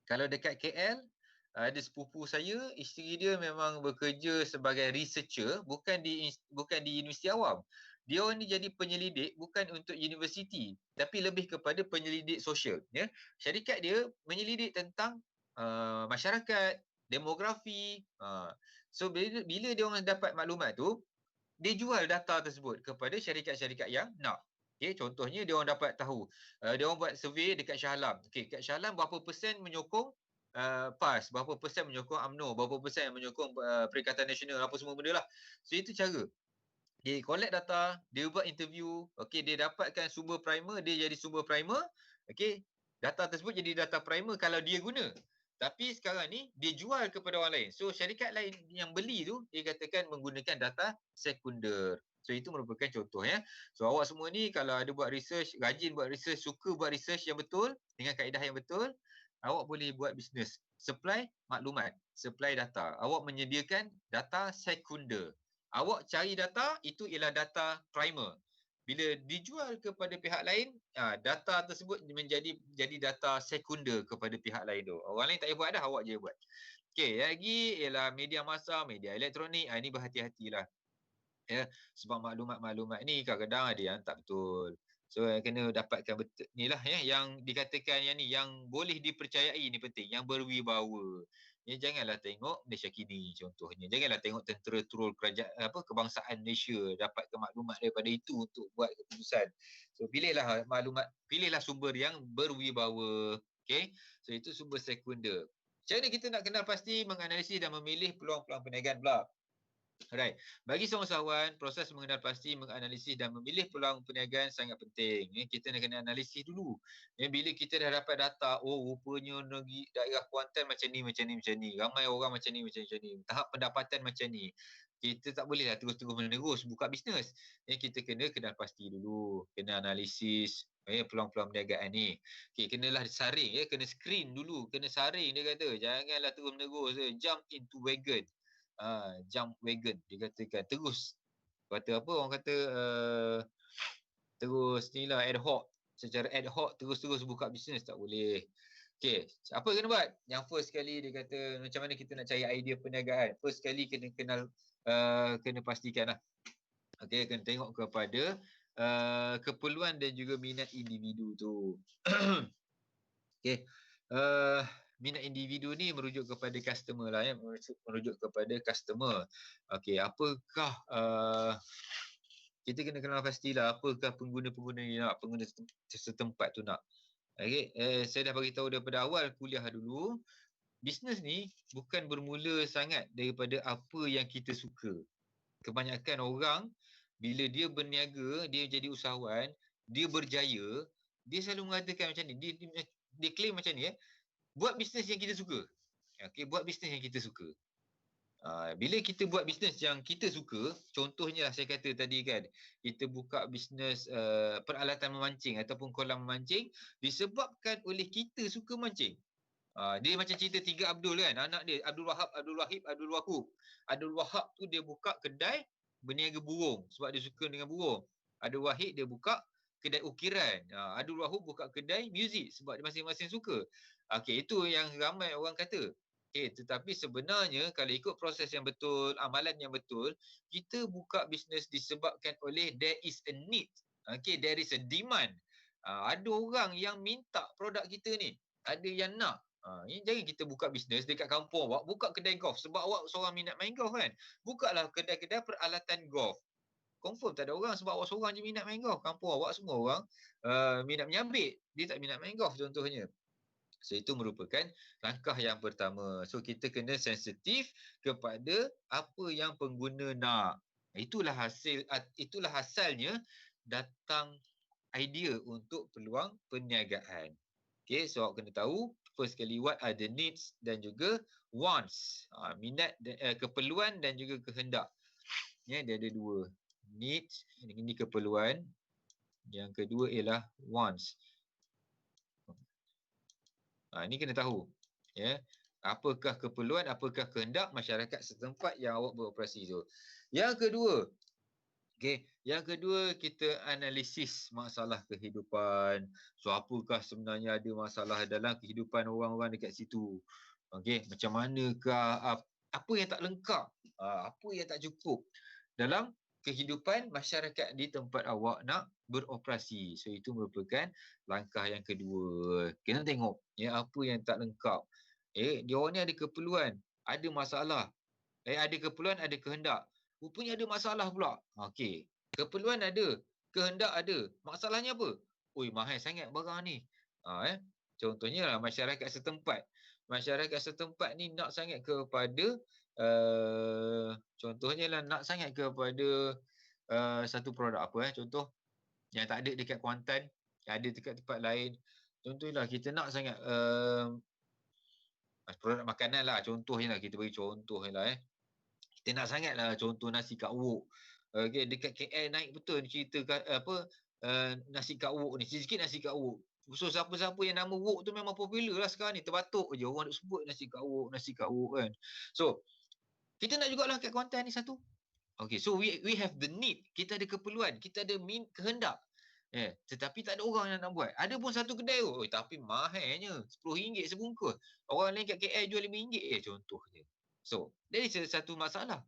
Kalau dekat KL, ada sepupu saya, isteri dia memang bekerja sebagai researcher, bukan di universiti awam. Dia ni jadi penyelidik bukan untuk universiti, tapi lebih kepada penyelidik sosial, ya. Syarikat dia menyelidik tentang masyarakat, demografi. So bila dia orang dapat maklumat tu, dia jual data tersebut kepada syarikat-syarikat yang nak. Okay, contohnya dia orang dapat tahu, dia orang buat survey dekat Shah Alam. Okay, kat Shah Alam berapa persen menyokong PAS, berapa persen menyokong UMNO, berapa persen menyokong Perikatan Nasional, apa semua benda lah. So itu cara. Dia collect data, dia buat interview, okay, dia dapatkan sumber primer, dia jadi sumber primer, okay, data tersebut jadi data primer kalau dia guna. Tapi sekarang ni dia jual kepada orang lain. So syarikat lain yang beli tu dia katakan menggunakan data sekunder. So itu merupakan contoh, ya. So awak semua ni kalau ada buat research, rajin buat research, suka buat research yang betul dengan kaedah yang betul, awak boleh buat bisnes. Supply maklumat, supply data. Awak menyediakan data sekunder. Awak cari data, itu ialah data primer. Bila dijual kepada pihak lain, data tersebut jadi data sekunder kepada pihak lain tu. Orang lain tak payah buat dah, awak je buat. Okey, lagi ialah media massa, media elektronik. Ini berhati-hatilah. Ya, sebab maklumat-maklumat ni kadang-kadang ada yang tak betul. So kena dapatkan betul ni lah ya, yang dikatakan yang ni, yang boleh dipercayai ni penting, yang berwibawa. Ya, janganlah tengok Malaysia Kini contohnya. Janganlah tengok tentera troll kerajaan kebangsaan Malaysia dapatkan maklumat daripada itu untuk buat keputusan. So pilihlah maklumat, pilihlah sumber yang berwibawa. Okey. So itu sumber sekunder. Macam mana kita nak kenal pasti, menganalisis dan memilih peluang-peluang perniagaan pula? Alright. Bagi seorang usahawan, proses mengenal pasti, menganalisis dan memilih peluang perniagaan sangat penting. Kita nak kena analisis dulu. Bila kita dah dapat data, oh rupanya negeri daerah Kuantan macam ni. Ramai orang macam ni. Tahap pendapatan macam ni. Kita tak bolehlah terus-terus menerus buka bisnes. Kita kena kenal pasti dulu. Kena analisis peluang-peluang perniagaan ni. Okay, kenalah saring, kena screen dulu. Kena saring dia kata. Janganlah terus menerus. Jump into wagon. Jump wagon dikatakan terus kata apa orang kata terus ni lah ad hoc, secara ad hoc terus buka bisnes tak boleh. Okey, apa kena buat? Yang first sekali dia kata macam mana kita nak cari idea perniagaan. First sekali kena kenal, kena pastikan lah. Okey, kena tengok kepada keperluan dan juga minat individu tu. Okey. Minat individu ni merujuk kepada customer lah ya, merujuk kepada customer. Okey, apakah kita kena kenal pastilah apakah pengguna-pengguna ni nak, pengguna setempat tu nak. Okey, saya dah bagi tahu daripada awal kuliah dulu, bisnes ni bukan bermula sangat daripada apa yang kita suka. Kebanyakan orang bila dia berniaga, dia jadi usahawan, dia berjaya, dia selalu mengatakan macam ni, dia claim macam ni buat bisnes yang kita suka. Okey, buat bisnes yang kita suka. Bila kita buat bisnes yang kita suka, contohnya lah saya kata tadi kan, kita buka bisnes peralatan memancing ataupun kolam memancing disebabkan oleh kita suka mancing. Dia macam cerita tiga Abdul kan, anak dia Abdul Wahab, Abdul Wahib, Abdul Wahub. Abdul Wahab tu dia buka kedai berniaga burung sebab dia suka dengan burung. Abdul Wahid dia buka kedai ukiran. Abdul Wahub buka kedai muzik sebab dia masing-masing suka. Okey, itu yang ramai orang kata. Okey, tetapi sebenarnya kalau ikut proses yang betul, amalan yang betul, kita buka bisnes disebabkan oleh there is a need. Okey, there is a demand. Ada orang yang minta produk kita ni. Ada yang nak. Jangan kita buka bisnes dekat kampung awak, buka kedai golf sebab awak seorang minat main golf kan. Bukalah kedai-kedai peralatan golf. Confirm tak ada orang sebab awak seorang je minat main golf. Kampung awak semua orang minat menyabit. Dia tak minat main golf contohnya. So itu merupakan langkah yang pertama. So kita kena sensitif kepada apa yang pengguna nak. Itulah hasilnya datang idea untuk peluang perniagaan. Okay, so awak kena tahu first kali what are the needs dan juga wants. Minat, keperluan dan juga kehendak. Ya, dia ada dua. Needs, ini keperluan. Yang kedua ialah wants. Ini kena tahu. Ya. Apakah keperluan, apakah kehendak masyarakat setempat yang awak beroperasi tu. Yang kedua, yang kedua kita analisis masalah kehidupan. So apakah sebenarnya ada masalah dalam kehidupan orang-orang dekat situ. Macam manakah, apa yang tak lengkap, apa yang tak cukup dalam kehidupan masyarakat di tempat awak nak beroperasi. So itu merupakan langkah yang kedua. Kena tengok apa yang tak lengkap. Dia orang ni ada keperluan, ada masalah. Ada keperluan, ada kehendak. Rupanya ada masalah pula. Okey. Keperluan ada, kehendak ada. Masalahnya apa? Oi, mahal sangat barang ni. Contohnya lah masyarakat setempat. Masyarakat setempat ni nak sangat kepada contohnya lah nak sangat kepada satu produk apa contoh yang tak ada dekat Kuantan, yang ada dekat tempat lain. Contohnya lah kita nak sangat produk makanan lah, contohnya lah kita bagi contoh lah kita nak sangat lah contoh nasi kak wok. Dekat KL naik betul cerita nasi kak wok ni, sikit nasi kak wok. So siapa-siapa yang nama wok tu memang popular lah sekarang ni. Terbatuk je orang nak sebut nasi kat wok kan. So kita nak jugalah kat Kuantan ni satu. Okay, so we have the need. Kita ada keperluan, kita ada kehendak. Tetapi tak ada orang yang nak buat. Ada pun satu kedai tu, tapi mahalnya RM10 sebungkus. Orang lain kat KL jual RM5 contohnya. So, dari satu masalah.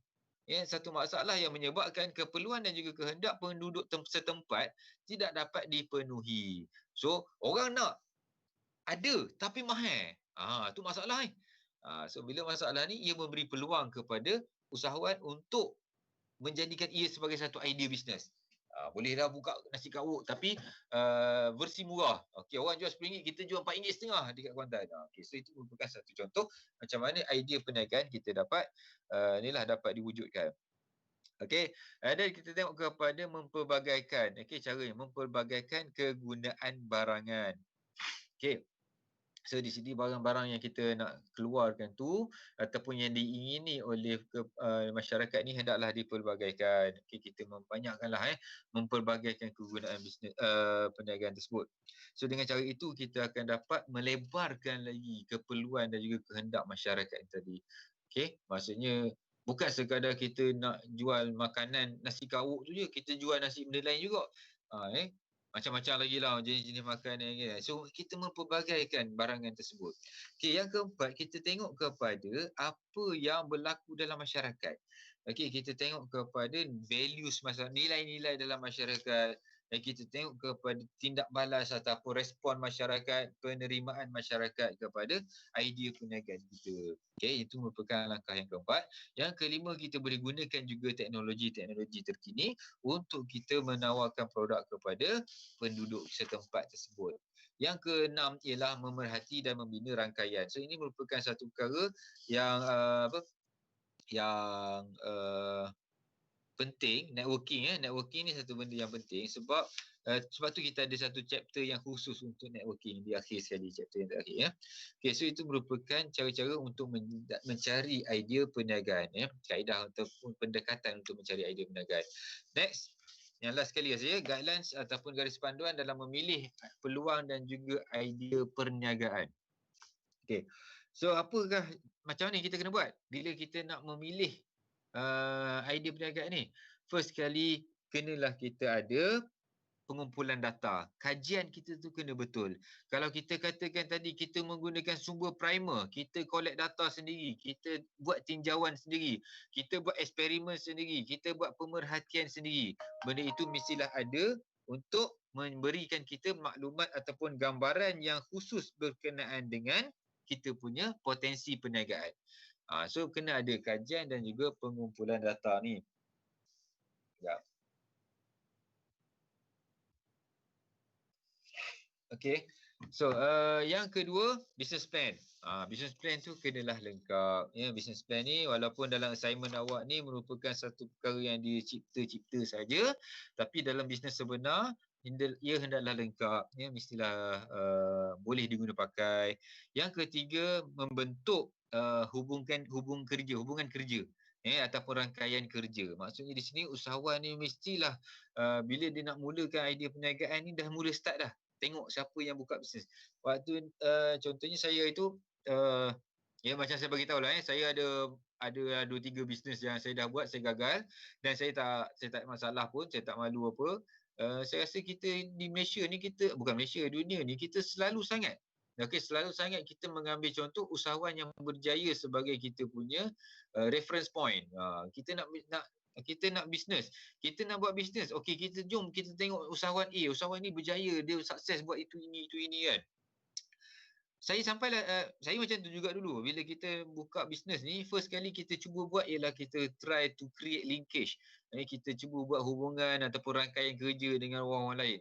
Satu masalah yang menyebabkan keperluan dan juga kehendak penduduk setempat tidak dapat dipenuhi. So, orang nak ada tapi mahal. Tu masalah ni. So, bila masalah ni, ia memberi peluang kepada usahawan untuk menjadikan ia sebagai satu idea bisnes. Boleh dah buka nasi kat wok tapi versi murah. Okey, orang jual RM10, kita jual RM4.5 dekat Kuantan. Okey, so itu merupakan satu contoh macam mana idea perniagaan kita dapat dapat diwujudkan. Okey, dan kita tengok kepada mempelbagaikan. Okey, caranya mempelbagaikan kegunaan barangan. Okey. So di sini barang-barang yang kita nak keluarkan tu ataupun yang diingini oleh masyarakat ni hendaklah dipelbagaikan. Okay, kita membanyakkanlah mempelbagaikan kegunaan bisnes perniagaan tersebut. So dengan cara itu kita akan dapat melebarkan lagi keperluan dan juga kehendak masyarakat tadi. Okay, maksudnya bukan sekadar kita nak jual makanan nasi kawuk tu je, kita jual nasi benda lain juga. Macam-macam lagi lah jenis-jenis makanan. So kita mempelbagaikan barangan tersebut. Okay, yang keempat, kita tengok kepada apa yang berlaku dalam masyarakat. Okay, kita tengok kepada values masyarakat, nilai-nilai dalam masyarakat. Dan kita tengok kepada tindak balas ataupun respon masyarakat, penerimaan masyarakat kepada idea perniagaan kita. Okay, itu merupakan langkah yang keempat. Yang kelima, kita boleh gunakan juga teknologi-teknologi terkini untuk kita menawarkan produk kepada penduduk setempat tersebut. Yang keenam ialah memerhati dan membina rangkaian. So ini merupakan satu perkara yang penting. Networking ni satu benda yang penting sebab tu kita ada satu chapter yang khusus untuk networking di akhir sekali, chapter yang terakhir. Okay, so itu merupakan cara-cara untuk mencari idea perniagaan, kaedah ataupun pendekatan untuk mencari idea perniagaan. Next, yang last sekali saja, guidelines ataupun garis panduan dalam memilih peluang dan juga idea perniagaan. Okay, so apakah, macam mana kita kena buat bila kita nak memilih idea perniagaan ni? First sekali, kenalah kita ada pengumpulan data. Kajian kita tu kena betul. Kalau kita katakan tadi kita menggunakan sumber primer, kita collect data sendiri, kita buat tinjauan sendiri, kita buat eksperimen sendiri, kita buat pemerhatian sendiri. Benda itu mestilah ada untuk memberikan kita maklumat ataupun gambaran yang khusus berkenaan dengan kita punya potensi perniagaan. So kena ada kajian dan juga pengumpulan data ni. Ya. Okay, so yang kedua, business plan. Business plan tu kenalah lengkap. Business plan ni walaupun dalam assignment awak ni merupakan satu perkara yang dicipta-cipta saja, tapi dalam bisnes sebenar ia hendaklah lengkap. Mestilah boleh diguna pakai. Yang ketiga, membentuk hubungan kerja. Ataupun rangkaian kerja. Maksudnya di sini usahawan ni mestilah bila dia nak mulakan idea perniagaan ni dah mula start dah. Tengok siapa yang buka bisnes. Waktu contohnya saya itu macam saya bagi tahu lah, saya ada 2-3 bisnes yang saya dah buat, saya gagal dan saya tak masalah pun, saya tak malu apa. Saya rasa kita di Malaysia ni, kita bukan Malaysia, dunia ni kita selalu sangat kita mengambil contoh usahawan yang berjaya sebagai kita punya reference point. Kita nak bisnes, kita nak buat bisnes. Okey, jom kita tengok usahawan A. Usahawan ni berjaya, dia sukses buat itu ini kan. Saya macam tu juga dulu. Bila kita buka bisnes ni, first kali kita cuba buat ialah kita try to create linkage. Kita cuba buat hubungan ataupun rangkaian kerja dengan orang-orang lain.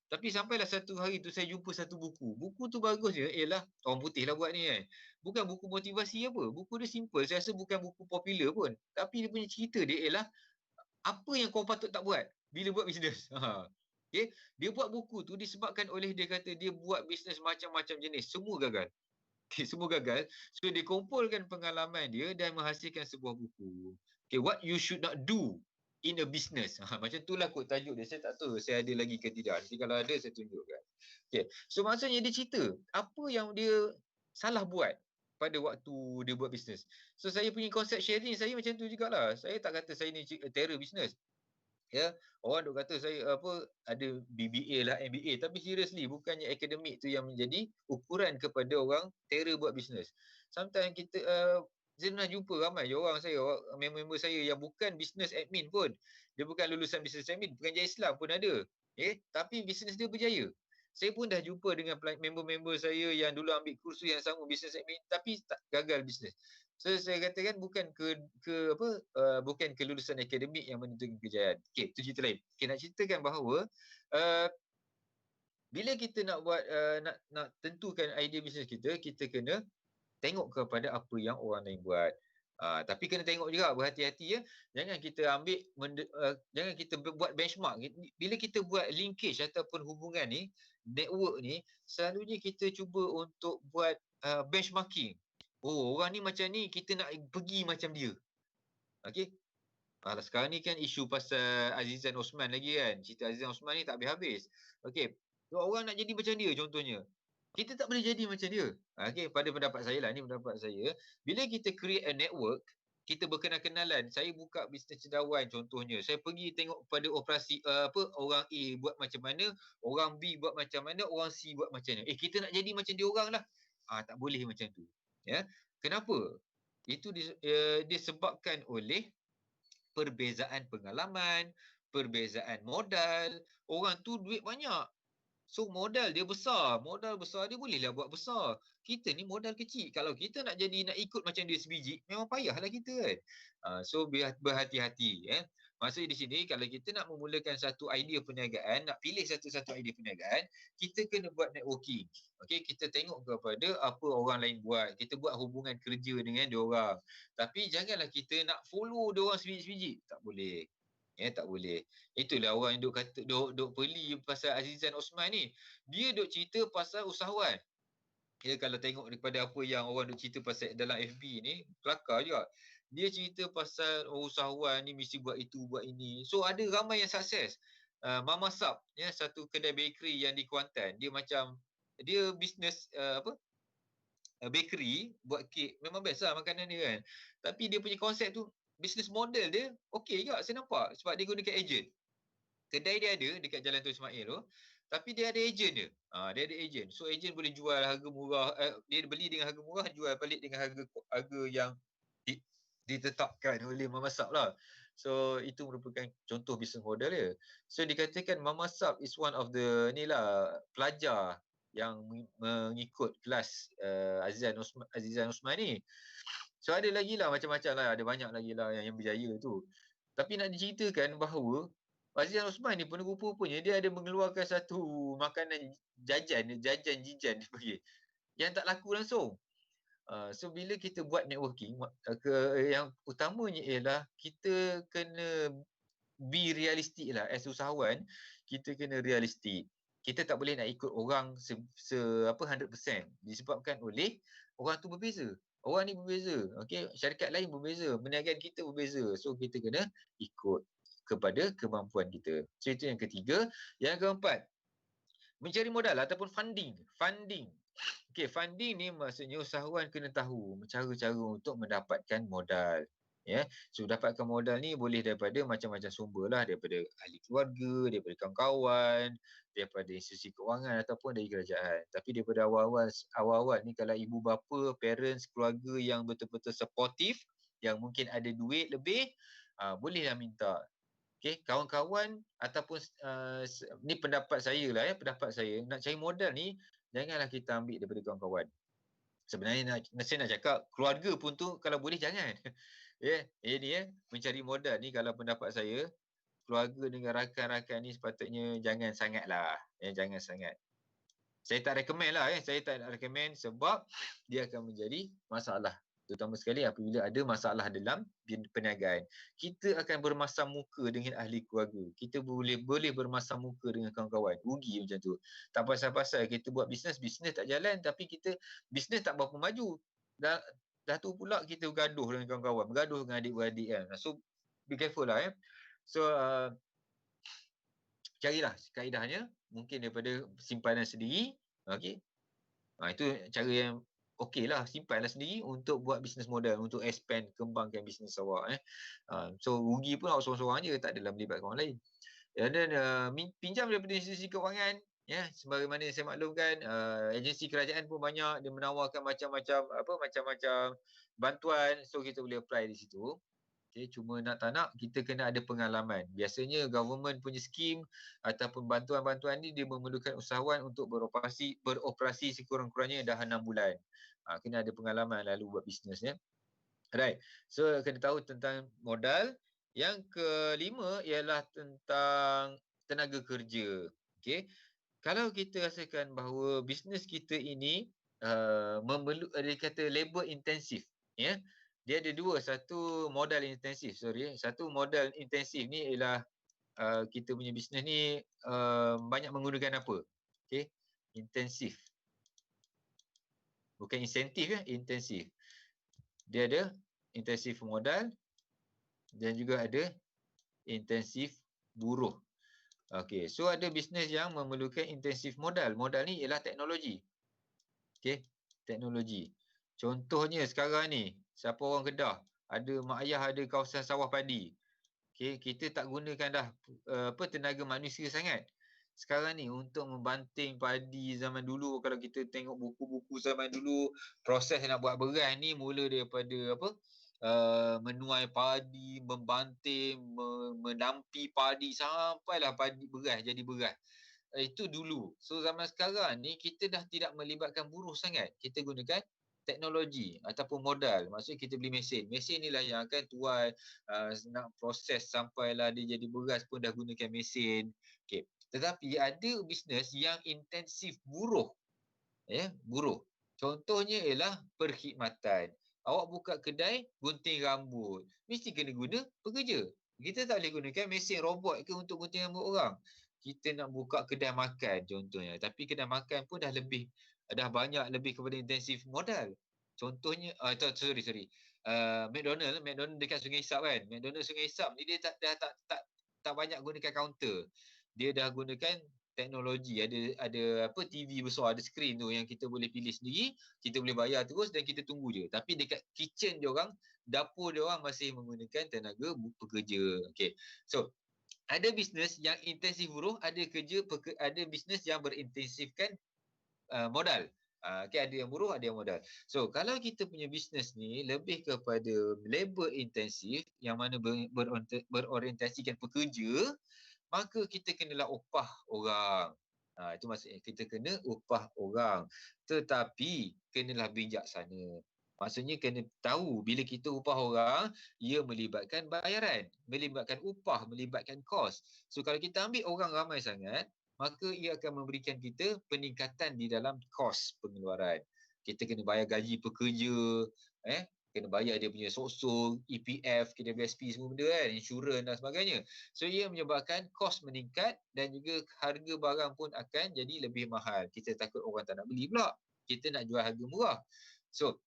Tapi sampailah satu hari tu saya jumpa satu buku. Buku tu bagus je, ialah orang putih lah buat ni kan. Bukan buku motivasi apa. Buku dia simple. Saya rasa bukan buku popular pun. Tapi dia punya cerita dia ialah apa yang kau patut tak buat bila buat bisnes. Okay? Dia buat buku tu disebabkan oleh dia kata dia buat bisnes macam-macam jenis. Semua gagal. Okay, semua gagal. So dia kumpulkan pengalaman dia dan menghasilkan sebuah buku. Okay, what you should not do in a business. Macam itulah kot tajuk dia. Saya tak tahu saya ada lagi ke tidak. Nanti kalau ada saya tunjukkan. Okay. So maksudnya dia cerita apa yang dia salah buat pada waktu dia buat bisnes. So saya punya konsep sharing saya macam tu jugalah. Saya tak kata saya ni terror bisnes. Ya, orang duk kata saya apa ada BBA lah, MBA, tapi seriously bukannya akademik tu yang menjadi ukuran kepada orang terror buat bisnes. Sometimes kita saya pernah jumpa ramai orang saya, member-member saya yang bukan business admin pun. Dia bukan lulusan business admin, pengajar Islam pun ada. Tapi bisnes dia berjaya. Saya pun dah jumpa dengan member-member saya yang dulu ambil kursus yang sama business admin tapi tak gagal bisnes. So saya katakan bukan bukan kelulusan akademik yang menentukan kejayaan. Okey, itu cerita lain. Okey, nak ceritakan bahawa bila kita nak buat nak tentukan idea bisnes kita kena tengok kepada apa yang orang lain buat. Tapi kena tengok juga, berhati-hati ya. Jangan kita jangan kita buat benchmark. Bila kita buat linkage ataupun hubungan ni, network ni, selalunya kita cuba untuk buat benchmarking. Oh, orang ni macam ni, kita nak pergi macam dia. Okey. Sekarang ni kan isu pasal Azizan Osman lagi kan. Cerita Azizan Osman ni tak habis-habis. Okey. So, orang nak jadi macam dia contohnya. Kita tak boleh jadi macam dia. Okey, pada pendapat saya lah, ni pendapat saya. Bila kita create a network, kita berkenal-kenalan. Saya buka bisnes cendawan contohnya. Saya pergi tengok pada operasi orang A buat macam mana, orang B buat macam mana, orang C buat macam mana. Kita nak jadi macam dia orang lah. Tak boleh macam tu. Ya. Kenapa? Itu disebabkan oleh perbezaan pengalaman, perbezaan modal. Orang tu duit banyak. So modal dia besar. Modal besar dia bolehlah buat besar. Kita ni modal kecil. Kalau kita nak ikut macam dia sebiji, memang payahlah kita kan. So berhati-hati. Maksudnya di sini kalau kita nak memulakan satu idea perniagaan, nak pilih satu-satu idea perniagaan, kita kena buat networking. Okey, kita tengok kepada apa orang lain buat. Kita buat hubungan kerja dengan dia orang. Tapi janganlah kita nak follow dia orang sebiji-sebiji. Tak boleh. Tak boleh. Itulah orang yang duk peli pasal Azizan Osman ni. Dia duk cerita pasal usahawan. Kalau tengok daripada apa yang orang duk cerita pasal dalam FB ni, kelakar juga. Dia cerita pasal usahawan ni mesti buat itu, buat ini. So ada ramai yang sukses. Mama Sap, satu kedai bakery yang di Kuantan. Dia bisnes bakery, buat kek. Memang best lah makanan dia kan. Tapi dia punya konsep tu, business model dia okey juga saya nampak sebab dia gunakan ejen. Kedai dia ada dekat Jalan Tun Ismail tu, tapi dia ada ejen dia. Dia ada ejen. So ejen boleh jual harga murah, dia beli dengan harga murah, jual balik dengan harga yang ditetapkan oleh Mama Sap lah. So itu merupakan contoh business model dia. So dikatakan Mama Sap is one of the pelajar yang mengikut kelas Azizan Osman ni. So ada lagi lah macam-macam lah, ada banyak lagi lah yang berjaya tu. Tapi nak diceritakan bahawa Azizan Osman ni pun rupa-rupanya dia ada mengeluarkan satu makanan jijan yang tak laku langsung. So bila kita buat networking, yang utamanya ialah kita kena be realistik lah. As usahawan, kita kena realistik. Kita tak boleh nak ikut orang 100% disebabkan oleh orang tu berbeza. Orang ni berbeza. Okey, syarikat lain berbeza, perniagaan kita berbeza. So kita kena ikut kepada kemampuan kita. So itu yang ketiga. Yang keempat, mencari modal ataupun funding. Okey, funding ni maksudnya usahawan kena tahu cara-cara untuk mendapatkan modal. So dapatkan modal ni boleh daripada macam-macam sumber lah, daripada ahli keluarga, daripada kawan-kawan, daripada institusi kewangan ataupun dari kerajaan. Tapi daripada awal-awal ni kalau ibu bapa, parents, keluarga yang betul-betul supportive, yang mungkin ada duit lebih, bolehlah minta. Okey, kawan-kawan ataupun ni pendapat saya lah, pendapat saya, nak cari modal ni janganlah kita ambil daripada kawan-kawan. Sebenarnya saya nak cakap keluarga pun tu kalau boleh jangan. Mencari modal ni kalau pendapat saya, keluarga dengan rakan-rakan ni sepatutnya jangan sangatlah. Jangan sangat. Saya tak recommend lah. Saya tak nak recommend sebab dia akan menjadi masalah. Terutama sekali apabila ada masalah dalam perniagaan. Kita akan bermasam muka dengan ahli keluarga. Kita boleh bermasam muka dengan kawan-kawan. Rugi macam tu. Tak pasal-pasal kita buat bisnes tak jalan tapi bisnes tak berapa maju. Dah tu pula kita bergaduh dengan kawan-kawan. Bergaduh dengan adik-beradik kan. So be careful lah. So carilah kaedahnya mungkin daripada simpanan sendiri. Okey. Itu cara yang okey lah, simpan lah sendiri untuk buat bisnes modal, untuk expand, kembangkan bisnes awak. So rugi pun awak seorang-seorang je, tak adalah melibatkan orang lain. Dan pinjam daripada institusi kewangan, ya, sebagaimana yang saya maklumkan, agensi kerajaan pun banyak, dia menawarkan macam-macam bantuan, so kita boleh apply di situ. Okay, cuma nak tak nak kita kena ada pengalaman. Biasanya government punya skim ataupun bantuan-bantuan ni dia memerlukan usahawan untuk beroperasi sekurang-kurangnya dah 6 bulan. Kena ada pengalaman lalu buat bisnes ya. Right. So kena tahu tentang modal. Yang kelima ialah tentang tenaga kerja. Okay. Kalau kita rasakan bahawa bisnes kita ini dia kata labor intensif, ya. Dia ada dua, satu modal intensif, satu modal intensif ni ialah kita punya bisnes ni banyak menggunakan apa? Okay. Intensif. Bukan insentif ya, intensif. Dia ada intensif modal dan juga ada intensif buruh. Okey, so ada bisnes yang memerlukan intensif modal. Modal ni ialah teknologi. Okey, teknologi. Contohnya sekarang ni, siapa orang Kedah, ada mak ayah ada kawasan sawah padi. Okey, kita tak gunakan dah tenaga manusia sangat. Sekarang ni untuk membanting padi zaman dulu, kalau kita tengok buku-buku zaman dulu, proses nak buat beras ni mula daripada menuai padi, membanting, menampi padi sampailah padi beras jadi beras. Itu dulu. So zaman sekarang ni kita dah tidak melibatkan buruh sangat. Kita gunakan teknologi ataupun modal. Maksudnya kita beli mesin. Mesin ni lah yang akan tuai, nak proses sampailah dia jadi beras pun dah gunakan mesin. Okay. Tetapi ada bisnes yang intensif buruh. Ya, buruh. Contohnya ialah perkhidmatan. Awak buka kedai gunting rambut. Mesti kena guna pekerja. Kita tak boleh gunakan mesin robot ke untuk gunting rambut orang. Kita nak buka kedai makan contohnya. Tapi kedai makan pun dah banyak lebih kepada intensif modal. Contohnya, McDonald dekat Sungai Isap kan. McDonald Sungai Isap ni dia tak banyak gunakan kaunter. Dia dah gunakan teknologi, ada TV besar, ada skrin tu yang kita boleh pilih sendiri, kita boleh bayar terus dan kita tunggu je. Tapi dekat kitchen dia orang, dapur dia orang masih menggunakan tenaga pekerja. Okay. So ada bisnes yang intensif buruh, ada bisnes yang berintensifkan modal. Okay, ada yang buruh, ada yang modal. So kalau kita punya bisnes ni lebih kepada labor intensif yang mana berorientasikan pekerja, maka kita kenalah upah orang. Itu maksudnya kita kena upah orang. Tetapi kenalah bijaksana. Maksudnya kena tahu bila kita upah orang, ia melibatkan bayaran, melibatkan upah, melibatkan kos. So kalau kita ambil orang ramai sangat, maka ia akan memberikan kita peningkatan di dalam kos pengeluaran. Kita kena bayar gaji pekerja, kena bayar dia punya sok-sok, EPF, KWSP semua benda kan, insurans dan sebagainya. So ia menyebabkan kos meningkat dan juga harga barang pun akan jadi lebih mahal. Kita takut orang tak nak beli pula. Kita nak jual harga murah. So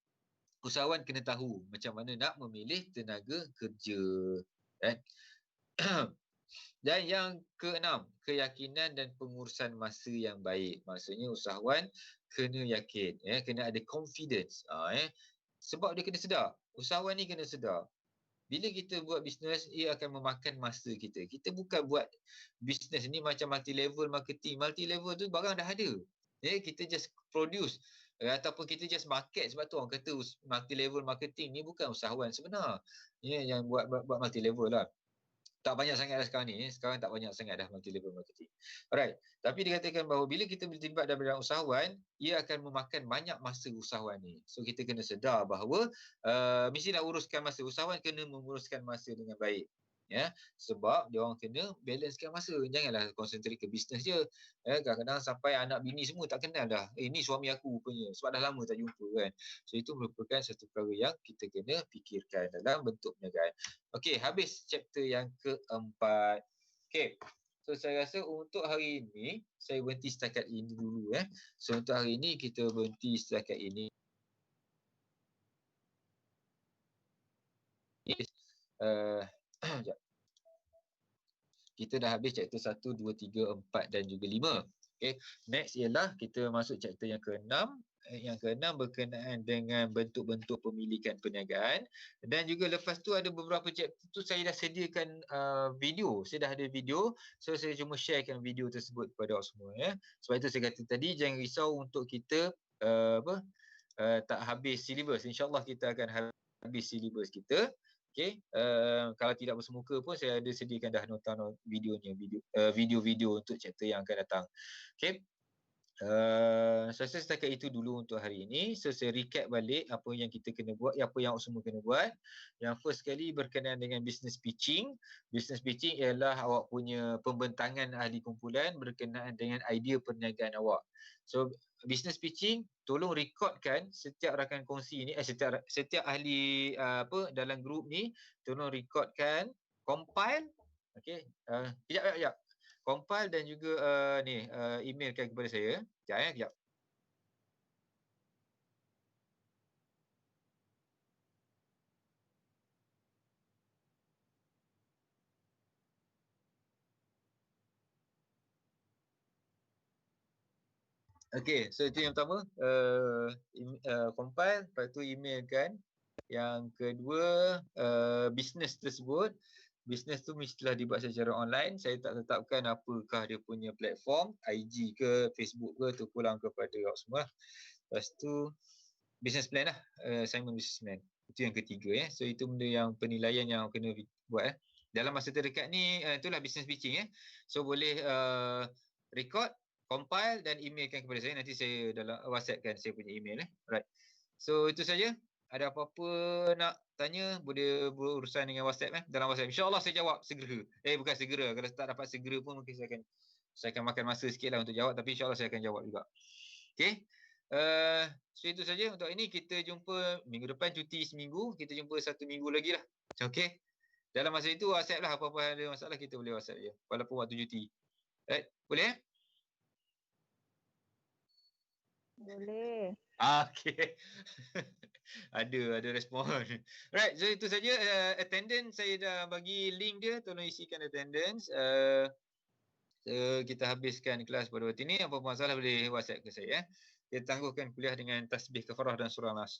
usahawan kena tahu macam mana nak memilih tenaga kerja. Kan? Dan yang keenam, keyakinan dan pengurusan masa yang baik. Maksudnya usahawan kena yakin, kena ada confidence. Sebab dia kena sedar. Usahawan ni kena sedar. Bila kita buat bisnes, ia akan memakan masa kita. Kita bukan buat bisnes ni macam multi-level marketing. Multi-level tu barang dah ada. Kita just produce. Ataupun kita just market. Sebab tu orang kata multi-level marketing ni bukan usahawan sebenar. Yang buat multi-level lah. Tak banyak sangat dah sekarang ni. Sekarang tak banyak sangat dah multi-level marketing. Alright. Tapi dikatakan bahawa bila kita terlibat dalam bidang usahawan, ia akan memakan banyak masa usahawan ni. So kita kena sedar bahawa mesti nak uruskan masa. Usahawan kena menguruskan masa dengan baik. Ya, sebab dia orang kena balancekan masa. Janganlah konsentrate ke bisnes je. Kadang-kadang sampai anak bini semua tak kenal dah. Ni suami aku rupanya. Sebab dah lama tak jumpa kan. So itu merupakan satu perkara yang kita kena fikirkan dalam bentuk perniagaan. Okey, habis chapter yang keempat. Okey. So saya rasa untuk hari ini saya berhenti setakat ini dulu. So untuk hari ini kita berhenti setakat ini. Sekejap. Kita dah habis chapter 1, 2, 3, 4 dan juga 5. Okay. Next ialah kita masuk chapter yang ke-6. Yang ke-6 berkenaan dengan bentuk-bentuk pemilikan perniagaan. Dan juga lepas tu ada beberapa chapter tu saya dah sediakan video. Saya dah ada video. So saya cuma sharekan video tersebut kepada awak semua. Ya. Sebab itu saya kata tadi jangan risau untuk kita tak habis silibus. InsyaAllah kita akan habis silibus kita. Okay, kalau tidak bersemuka pun saya ada sediakan dah nota videonya, video-video untuk chapter yang akan datang. Okay, saya rasa setakat itu dulu untuk hari ini. So saya recap balik apa yang kita kena buat, apa yang awak semua kena buat. Yang first sekali berkenaan dengan business pitching. Business pitching ialah awak punya pembentangan ahli kumpulan berkenaan dengan idea perniagaan awak. So business pitching, tolong rekodkan setiap rakan kongsi ni, setiap ahli dalam grup ni, tolong rekodkan, compile, okey, kejap. Compile dan juga emailkan kepada saya. Kejap. Okey, so itu yang pertama, compile, lepas tu emailkan. Yang kedua, bisnes tersebut, bisnes tu mestilah dibuat secara online. Saya tak tetapkan apakah dia punya platform, IG ke, Facebook ke, tu pulang kepada awak semua. Lepas tu, business plan lah, assignment business plan. Itu yang ketiga ya. So itu benda yang penilaian yang kena buat. Dalam masa terdekat ni, itulah business pitching. So boleh record, compile dan emailkan kepada saya. Nanti saya dalam WhatsAppkan saya punya email. Right. So itu saja. Ada apa-apa nak tanya, boleh berurusan dengan WhatsApp dalam WhatsApp. InsyaAllah saya jawab segera. Bukan segera. Kalau tak dapat segera pun mungkin saya akan makan masa sikit lah untuk jawab. Tapi insyaAllah saya akan jawab juga. Okay. So itu saja untuk ini. Kita jumpa minggu depan, cuti seminggu. Kita jumpa 1 minggu lagi lah. Okay. Dalam masa itu WhatsApp lah. Apa-apa ada masalah kita boleh WhatsApp je. Walaupun waktu cuti. Right. Boleh? Boleh. Okay. ada respon. Right, so itu saja. Attendance saya dah bagi link dia, tolong isikan attendance. Kita habiskan kelas pada waktu ini. Apa masalah boleh WhatsApp ke saya. Kita tangguhkan kuliah dengan tasbih kafarah dan surah Nas.